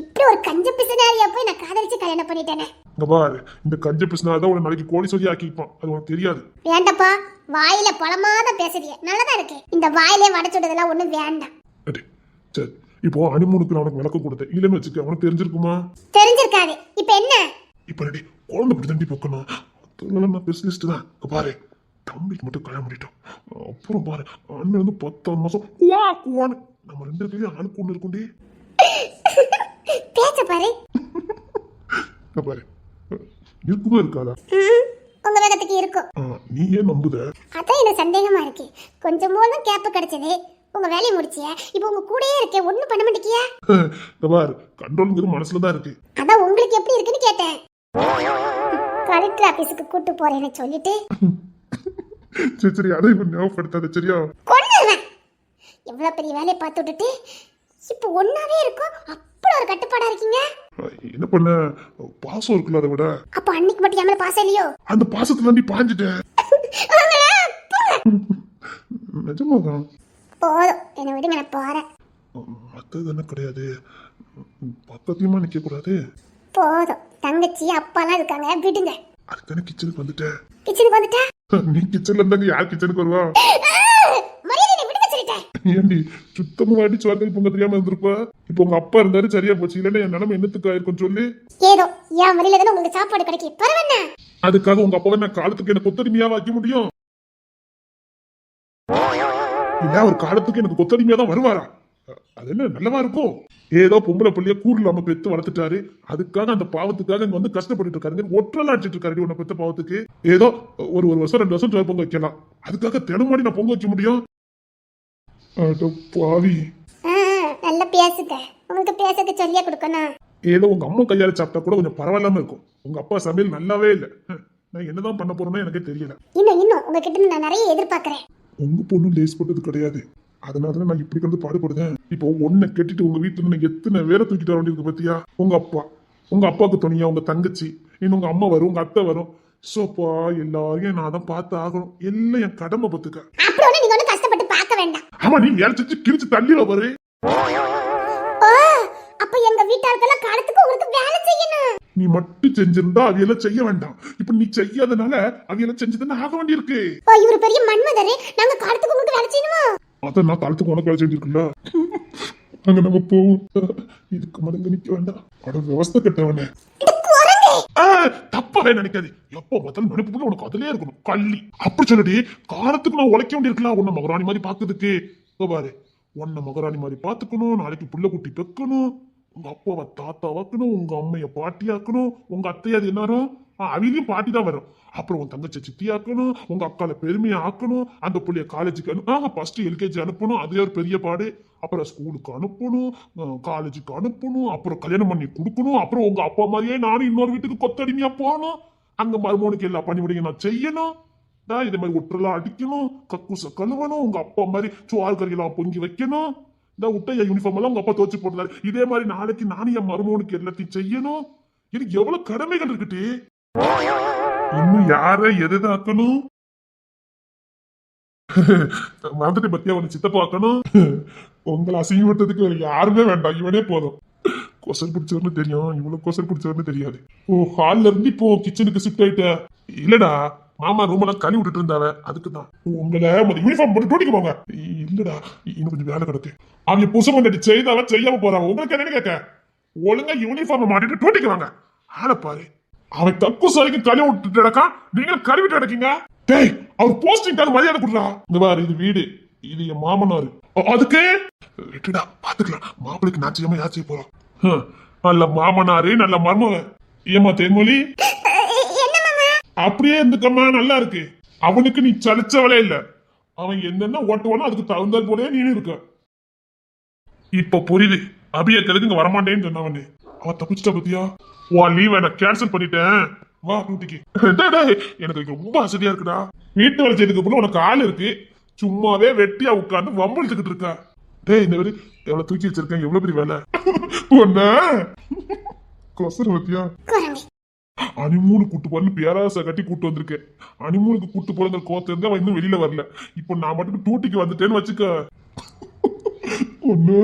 இப்படி ஒரு கஞ்ச பிசுனாரியா போய் நான் காதலிச்சு கல்யாணம் பண்ணிட்டேனே. இங்க பாரு, இந்த கஞ்ச பிசுனாதான் உன நாளைக்கு கோடி சொல்லி ஆக்கிப்பான். அது உனக்கு தெரியாது. வேண்டப்பா, வாயில பழமாத பேசுறிய. நல்லதா இருக்கு. இந்த வாயிலே வடச்சுடுறதெல்லாம் ஒண்ணும் வேண்டாம். சரி, இப்போ ஹனிமூனுக்கு நான் உனக்கு விளக்கம் கொடுத்தேன். இல்லைன்னு வச்சுக்க, அவனுக்கு தெரிஞ்சிருக்குமா? தெரிஞ்சிருக்காது. இப்ப என்ன? இப்ப ரெடி குழந்தை பற்றி தம்பி பார்க்கணும். அதனால நான் பெஸ்ட் தான். பாரு, தம்பிக்கு மட்டும் கல்யாணம் பண்ணிட்டோம். அப்புறம் பாரு, அண்ணன் வந்து 10 மாசம் குவான்னு நம்ம 2 பேரும் ஆளுக்கு ஒண்ணு இருக்குண்டே. பேச்ச பாரு. பாரு, இருக்குதோ இருக்காதா? உங்க வேகத்துக்கு இருக்கும். நீ ஏன் நம்புத? அதான் எனக்கு சந்தேகமா இருக்கு. கொஞ்சம் போதும் கேப் கிடைச்சது, உங்க வேலையை முடிச்சிய. இப்போ உங்க கூடயே இருக்கே, ஒண்ணும் பண்ண மாட்டேங்கியா? பார், கண்ட்ரோல்ங்கிறது மனசுல தான் இருக்கு. அதான் உங்களுக்கு எப்படி இருக்குன்னு கேட்டேன். கலெக்டர் ஆபீஸுக்கு கூட்டு போறேன்னு சொல்லிட்டு சரி அதை இப்ப ஞாபகப்படுத்தாத சரியா? கொன்னுடுவேன். எவ்வளவு பெரிய வேலையை பார்த்து விட்டுட்டு இப்போ ஒன்னாவே இருக்கும். அப்படி ஒரு கட்டுப்பாடா இருக்கீங்க. என்ன பண்ண, பாசம் இருக்குல்ல அதை விட. அப்ப அன்னைக்கு மட்டும் என் மேல பாசம் இல்லையோ? அந்த பாசத்துல நீ பாஞ்சிட்ட. நிஜமாதான். போதும், என்னை விடுங்க, நான் போறேன். மத்தது என்ன கிடையாது, பக்கத்துலயுமா நிக்க கூடாது. போதும், தங்கச்சி அப்பாலாம் இருக்காங்க, விடுங்க. அதுதானே கிச்சனுக்கு வந்துட்டேன். கிச்சனுக்கு வந்துட்டா நீ கிச்சன்ல இருந்தாங்க யார் கிச்சனுக்கு வருவா? மரியாதை விடுங்க சொல்லிட்டேன். ஏண்டி சுத்தமா அடிச்சு வார்த்தை பொங்க தெரியாம இருந்திருப்பா. இப்ப உங்க அப்பா இருந்தாரு சரியா போச்சு, இல்லன்னா என் நிலைமை என்னத்துக்கு ஆயிருக்கும் சொல்லி. ஏதோ என் வழியில தானே உங்களுக்கு சாப்பாடு கிடைக்கும், பரவாயில்ல. அதுக்காக உங்க அப்பாவை நான் காலத்துக்கு எனக்கு கொத்தடிமையா வைக்க முடியும்? இல்ல ஒரு காலத்துக்கு எனக்கு கொத்தடிமையா தான் வருவாரா? அது என்ன நல்லவா இருக்கும்? ஏதோ பொம்பளை பிள்ளைய கூறு இல்லாம பெத்து வளர்த்துட்டாரு, அதுக்காக அந்த பாவத்துக்காக இங்க வந்து கஷ்டப்பட்டு இருக்காருங்க. ஒற்றலாம் அடிச்சிட்டு இருக்காரு உன்னை பெத்த பாவத்துக்கு. ஏதோ ஒரு வருஷம் 2 வருஷம் பொங்க வைக்கலாம், அதுக்காக தினமாடி நான் பொங்க வைக்க முடியும்? பாவி. நல்லா பேசுங்க, உங்களுக்கு பேசுறதுக்கு சொல்லியா கொடுக்கணும். ஏதோ உங்க அம்மா கையால சாப்பிட்டா கூட கொஞ்சம் பரவாயில்லாம இருக்கும். உங்க அப்பா சமையல் நல்லாவே இல்ல. நான் என்னதான் பண்ண போறேன்னு எனக்கே தெரியல. இன்னும் உங்ககிட்ட நான் நிறைய எதிர்பார்க்கிறேன். உங்க பொண்ணு லேஸ் போட்டது கிடையாது, அதனாலதான் நான் இப்படி வந்து பாடுபடுறேன். இப்போ ஒன்ன கேட்டுட்டு உங்க வீட்டுல இருந்து எத்தனை வேலை தூக்கிட்டு வர வேண்டியிருக்கு பத்தியா? உங்க அப்பாவுக்கு துணியா உங்க தங்கச்சி, இன்னும் உங்க அம்மா வரும், உங்க அத்தை வரும். சோப்பா எல்லாரையும் நான் தான் பார்த்து ஆகணும். எல்லாம் என் கடமை பத்துக்க. அப்படி ஒண்ணு நீங்க ஒண்ணு கஷ்டப்பட்டு பார்க்க வேண்டாம். ஆமா, நீ வேலை செஞ்சு கிழிச்சு தள்ளிட பாரு. அப்ப எங்க வீட்டாளுக்கெல்லாம் காலத்துக்கு உங்களுக்கு வேலை செய்யணும். நீ மட்டும் செஞ்சிருந்தா அவையெல்லாம் செய்ய வேண்டாம். இப்ப நீ செய்யாதனால அவையெல்லாம் செஞ்சுதானே ஆக வேண்டியிருக்கு. இவரு பெரிய மன்மதரே, நாங்க காலத்துக்கு உங்களுக்கு வேலை செய்யணுமா? அதான் நான் காலத்துக்கு உனக்கு வேலை செஞ்சிருக்குல்ல, அங்க நம்ம போவோம். இதுக்கு மடங்கு நிக்க வேண்டாம். அட விவசாய கட்டவனே, தப்பாவே நினைக்காது. எப்போ பார்த்தாலும் நினைப்புக்குள்ள உனக்கு அதுலயே இருக்கணும். கள்ளி அப்படி சொல்லிட்டு காலத்துக்கு நான் உழைக்க வேண்டியிருக்கலாம். உன்னை மகராணி மாதிரி பாக்குறதுக்கு. பாரு, உன்னை மகராணி மாதிரி பாத்துக்கணும். நாளைக்கு புள்ள குட்டி பெக்கணும். உங்க அப்பாவை தாத்தா வாக்கணும், உங்க அம்மைய பாட்டி ஆக்கணும், உங்க அத்தையாது எல்லாரும் அவிலையும் பாட்டி தான் வரும். அப்புறம் உன் தங்கச்சி சித்தி ஆக்கணும், உங்க அக்கால பெருமையை ஆக்கணும், அந்த புள்ளைய காலேஜுக்கு ஃபர்ஸ்ட் எல்கேஜி அனுப்பணும், அதே ஒரு பெரிய பாடு. அப்புறம் ஸ்கூலுக்கு அனுப்பணும், காலேஜுக்கு அனுப்பணும், அப்புறம் கல்யாணம் பண்ணி கொடுக்கணும். அப்புறம் உங்க அப்பா மாதிரியே நானும் இன்னொரு வீட்டுக்கு கொத்தடிமையா போகணும். அங்க மருமகனுக்கு எல்லா பணிவிடையும் நான் செய்யணும். இதே மாதிரி ஒற்றெல்லாம் அடிக்கணும், கக்கூச கழுவணும், உங்க அப்பா மாதிரி சோறு கறியெல்லாம் பொங்கி வைக்கணும். இந்த உட்டைய யூனிஃபார்ம் எல்லாம் உங்க அப்பா துவச்சு போடுறாரு. இதே மாதிரி நாளைக்கு நானும் என் மருமகனுக்கு எல்லாத்தையும் செய்யணும். எனக்கு எவ்வளவு கடமைகள் இருக்குட்டு. இன்னும் யார எதாக்கணும் மறந்துட்டு பத்தியா உன்னை சித்தப்பாக்கணும். உங்களை அசிங்கப்பட்டதுக்கு வேற யாருமே வேண்டாம், இவனே போதும். கொசல் பிடிச்சவர்னு தெரியும், இவ்வளவு கொசல் பிடிச்சவர்னு தெரியாது. ஹால்ல இருந்து இப்போ கிச்சனுக்கு ஷிஃப்ட் ஆயிட்ட? இல்லடா, மாமா ரூம் எல்லாம் கழுவி விட்டுட்டு இருந்தாவ, அதுக்குதான். உங்களை யூனிஃபார்ம் போட்டு டூட்டிக்கு போங்க. இல்லடா, இன்னும் கொஞ்சம் வேலை கிடக்கு. அவங்க புதுசு பண்ணி செய்தாவ செய்யாம போறாங்க. உங்களுக்கு என்ன கேட்க? ஒழுங்கா யூனிஃபார்ம் மாட்டிட்டு டூட்டிக்கு வாங்க. ஆளை பாரு, அவன் கக்கூஸ் வரைக்கும் கழுவி விட்டுட்டு கிடக்கா, நீங்க கழுவிட்டு கிடக்கீங்க. டேய், அவர் போஸ்டிங்காக மரியாதை கொடுறா. இந்த பாரு, இது வீடு, இது என் மாமனாரு. அதுக்கு விட்டுடா, பாத்துக்கலாம். மாப்பிளைக்கு நான் செய்யாம யார் செய்ய போறோம்? நல்ல மாமனாரு, நல்ல மருமகன். ஏமா தேன்மொழி, அப்படியே இருந்துக்கம்மா, நல்லா இருக்கு. அவனுக்கு நீ சலிச்சவளே இல்ல. அவன் என்னென்ன ஓட்டுவானோ அதுக்கு தகுந்தால் போலே நீ இருக்க. இப்ப புரியுது, அபியக்கிறதுக்கு இங்க வரமாட்டேன்னு சொன்னவனே. அவன் தப்பிச்சிட்டா பத்தியா? உன் லீவ் நான் கேன்சல் பண்ணிட்டேன். வா டியூட்டிக்கு. எனக்கு ரொம்ப வசதியா இருக்குடா. வீட்டு வேலை செய்யறதுக்கு உனக்கு ஆள் இருக்கு, சும்மாவே வெட்டியா உட்கார்ந்து வம்பளிச்சுக்கிட்டு இருக்க. டேய், இந்த மாதிரி எவ்வளவு தூக்கி வச்சிருக்கேன், எவ்வளவு பெரிய வேலை. ஒன்ன கொசர பத்தியா? அனிமூனு கூட்டு போறன்னு பேராசை கட்டி கூட்டு வந்திருக்கேன். அனிமூனுக்கு கூட்டு போறங்க கோத்த இருந்தா அவன் இன்னும் வெளியில வரல. இப்போ நான் மட்டும் டூட்டிக்கு வந்துட்டேன்னு வச்சுக்க. ஒண்ணு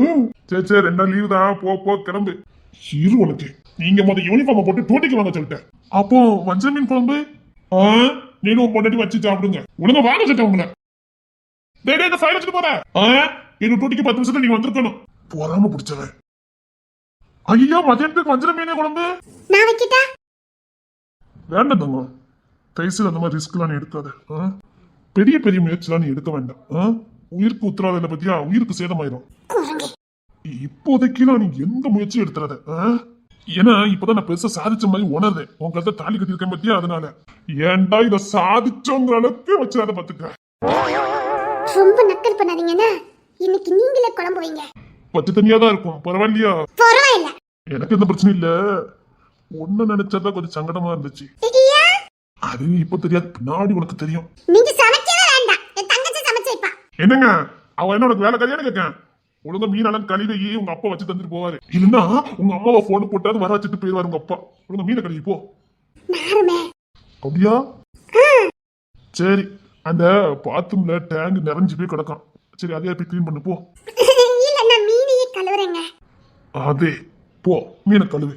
சரி 2 நாள் லீவு தான், போ கிளம்பு. இரு, உனக்கு நீங்க மொதல் யூனிஃபார்ம் போட்டு டூட்டிக்கு வாங்க சொல்லிட்டேன். அப்போ வஞ்சர மீன் குழம்பு நீனும் பொண்டாட்டி வச்சு சாப்பிடுங்க. ஒழுங்கா வாங்க சொல்லிட்டேன் உங்களை. இந்த ஃபைல் வச்சுட்டு போறேன். இன்னும் டூட்டிக்கு 10 நிமிஷத்துல நீங்க வந்திருக்கணும். போறாம பிடிச்சவன். ஐயோ, மதியானத்துக்கு வஞ்சர மீனே குழம்பு நான் வைக்கிட்டா? வேண்டாம் தங்க, தைசில் அந்த மாதிரி ரிஸ்க்லாம் நீ எடுக்காத. பெரிய பெரிய முயற்சிலாம் நீ எடுக்க வேண்டாம். உயிருக்கு உத்தரவாதம் பத்தியா, உயிருக்கு சேதமாயிரும். இப்போதைக்கு நீ எந்த முயற்சியும் எடுத்துறாத. ஏன்னா இப்பதான் நான் பெருசா சாதிச்ச மாதிரி உணர்றேன். உன் கருத்தை தாலி கட்டியிருக்கேன் பத்தியா, அதனால ஏன்டா இதை சாதிச்சோங்கிற அளவுக்கு வச்சிடாத பாத்துக்க. ரொம்ப நக்கல் பண்ணாதீங்கன்னா இன்னைக்கு நீங்களே குழம்பு வைங்க. பச்சை தனியா தான் இருக்கும், பரவாயில்லையா? பரவாயில்ல. எனக்கு எந்த பிரச்சனையும் இல்ல. ஒன்னு நினைச்சதான் கொஞ்சம் சங்கடமா இருந்துச்சு. ஏன்? அது இப்ப தெரியாது, பின்னாடி உனக்கு தெரியும். நீங்க சமைக்கவே வேண்டாம், என் தங்கச்சி சமைச்சு வைப்பா. என்னங்க அவன் என்ன உனக்கு வேலை கல்யாணம் கேட்கேன்? ஒழுங்கா மீனெல்லாம் கழுவி உங்க அப்பா வச்சு தந்துட்டு போவாரு. இல்லன்னா உங்க அம்மாவை போன் போட்டாது வர வச்சுட்டு போயிருவாரு உங்க அப்பா. ஒழுங்கா மீனை கழுவி போ. நானுமே. அப்படியா? சரி, அந்த பாத்ரூம்ல டேங்க் நிறைஞ்சு போய் கிடக்கும். சரி, அதே போய் கிளீன் பண்ணு போ. இல்ல நான் மீனையே கழுவுறேங்க. அதே போ, மீனை கழுவு.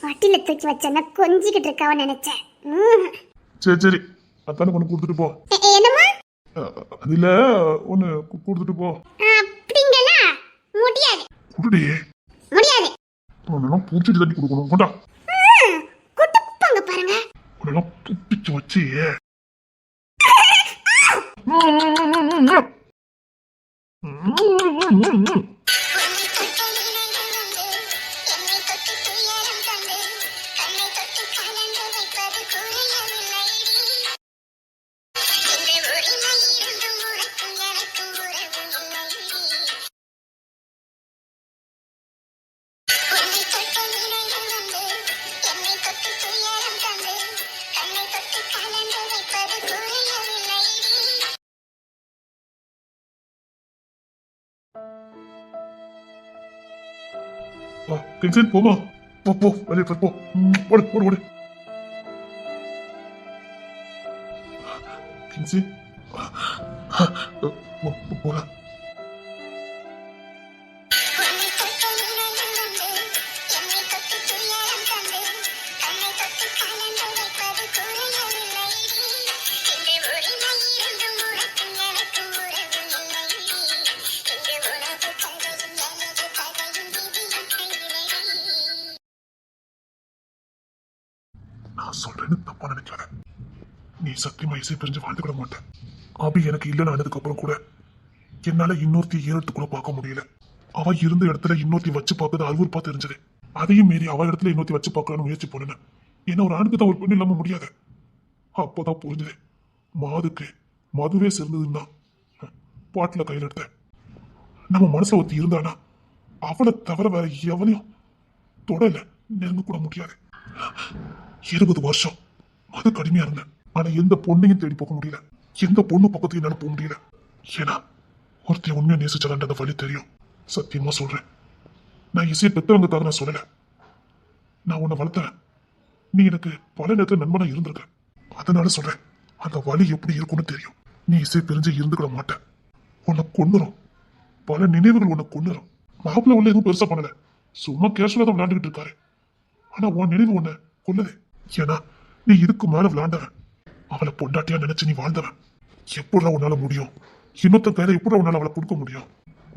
வட்டில தூக்கி வச்சேன்னா கொஞ்சிக்கிட்டு இருக்காவ நினைச்சேன். சரி சரி, அத்தானே கொண்டு கொடுத்துட்டு போ. என்னம்மா? அதுல ஒண்ணு கொடுத்துட்டு போ. அப்படிங்களா? முடியாது. குடுடி. முடியாது. உன்னெல்லாம் பூச்சி தண்ணி கொடுக்கணும். கொண்டா. குட்டுப்பாங்க பாருங்க. உன்னெல்லாம் புட்டிச்சு வச்சு கின்சன் போமா. போ போ, வெளியே போ. ஓடு ஓடு ஓடு. கின்சன் போலாம். நான் சொல்றேன்னு தப்பா நினைக்காத. நீ சத்தியமா இசை பிரிஞ்சு வாழ்ந்துக்கிட மாட்டேன். அபி எனக்கு இல்லைன்னு ஆனதுக்கு அப்புறம் கூட என்னால இன்னொருத்தி ஏறத்து கூட பார்க்க முடியல. அவ இருந்த இடத்துல இன்னொருத்தி வச்சு பார்க்கறது அருவருப்பா தெரிஞ்சது. அதையும் மீறி அவ இடத்துல இன்னொருத்தி வச்சு பார்க்கலான்னு முயற்சி பண்ணினேன். ஏன்னா ஒரு ஆணுக்கு தான் ஒரு பெண்ணு இல்லாம முடியாது. அப்போதான் புரிஞ்சது, மாதுக்கு மதுவே சிறந்ததுன்னா பாட்டில கையில் எடுத்தேன். நம்ம மனசுல ஒருத்தி இருந்தானா அவளை தவிர வேற எவனையும் தொடல நெருங்க கூட முடியாது. 20 வருஷம் அது கடுமையா இருந்தேன். ஆனா எந்த பொண்ணையும் தேடி போக முடியல. எந்த பொண்ணு பக்கத்தையும் என்னால போக முடியல. ஏன்னா ஒருத்தைய உண்மையா நேசிச்சாதான் அந்த வழி தெரியும். சத்தியமா சொல்றேன், நான் இசையை பெற்றவங்களுக்காக நான் சொல்லல. நான் உன்னை வளர்த்தேன். நீ எனக்கு பல நேரத்துல நண்பனா இருந்திருக்க. அதனால சொல்றேன், அந்த வழி எப்படி இருக்கும்னு தெரியும். நீ இசை பிரிஞ்சு இருந்துக்கிட மாட்டேன். உன்னை கொன்னுரும். பல நினைவுகள் உன்னை கொன்னுரும். மாப்பிள்ள உள்ள எதுவும் பெருசா பண்ணல, சும்மா கேஷுவலா தான் விளையாண்டுக்கிட்டு இருக்காரு. ஆனா உன் நினைவு உன்னை கொல்லுது. ஏன்னா நீ இதுக்கு மேல விளையாண்டவன். அவளை பொண்டாட்டியா நினைச்சு நீ வாழ்ந்தவன். எப்படா உன்னால முடியும்? இன்னொத்த கையில எப்படா உன்னால அவளை கொடுக்க முடியும்?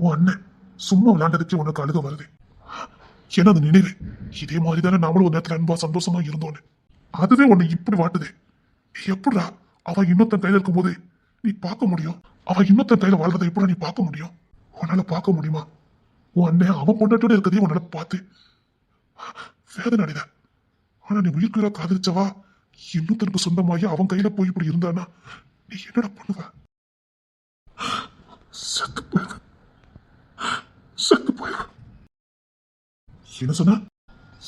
உன் அண்ணன் சும்மா விளையாண்டதுக்கு உனக்கு அழுக வருது. ஏன்னா அந்த நினைவு இதே மாதிரி தானே நாமளும் ஒரு நேரத்துல அன்பா சந்தோஷமா இருந்தோன்னு. அதுவே உன்னை இப்படி வாட்டுது. எப்படா அவ இன்னொத்த கையில இருக்கும் போது நீ பார்க்க முடியும்? அவ இன்னொத்த கையில வாழ்றதை எப்படா நீ பார்க்க முடியும்? உன்னால பார்க்க முடியுமா? உன் அண்ணன் அவன் பொண்டாட்டியோட இருக்கிறதையும் உன்னால பார்த்து வேதனை அடைத. ஆனா நீ உயிர்க்குறா காதலிச்சவா இன்னொருத்தனுக்கு சொந்தமாகி அவன் கையில போய் இப்படி இருந்தானா நீ என்னடா பண்ணுவ? செத்து போயிடுவ. செத்து போயிடுவேன். என்ன சொன்ன?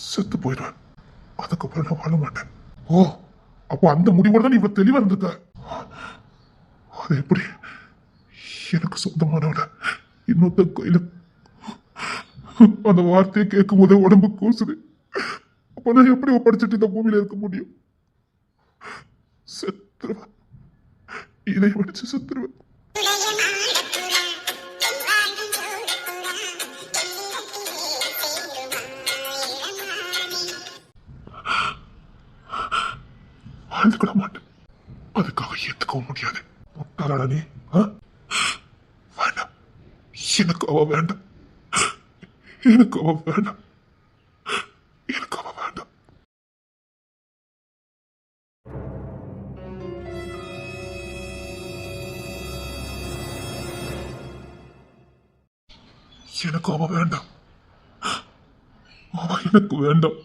செத்து போயிடுவேன். அதுக்கப்புறம் நான் வாழ மாட்டேன். ஓ, அப்போ அந்த முடிவோட தான் நீ இவ்வளவு தெளிவா இருந்திருக்க. அது எப்படி எனக்கு சொந்தமானவள இன்னொருத்த கையில? அந்த வார்த்தையை கேட்கும் போதே உடம்பு கூசுது. அப்ப நான் எப்படி படிச்சுட்டு இந்த பூமியில இருக்க முடியும்? செத்துருவேன். இதை படிச்சு செத்துருவேன். வாழ்ந்துக்கிட மாட்டேன். அதுக்காக ஏத்துக்கவும் முடியாது. முட்டாளா நீ? வேண்டாம், எனக்கு அவ வேண்டாம். எனக்கு அவ வேண்டாம். எனக்கு அவ வேண்டாம். எனக்கு அவ வேண்டாம். அவ எனக்கு வேண்டாம்.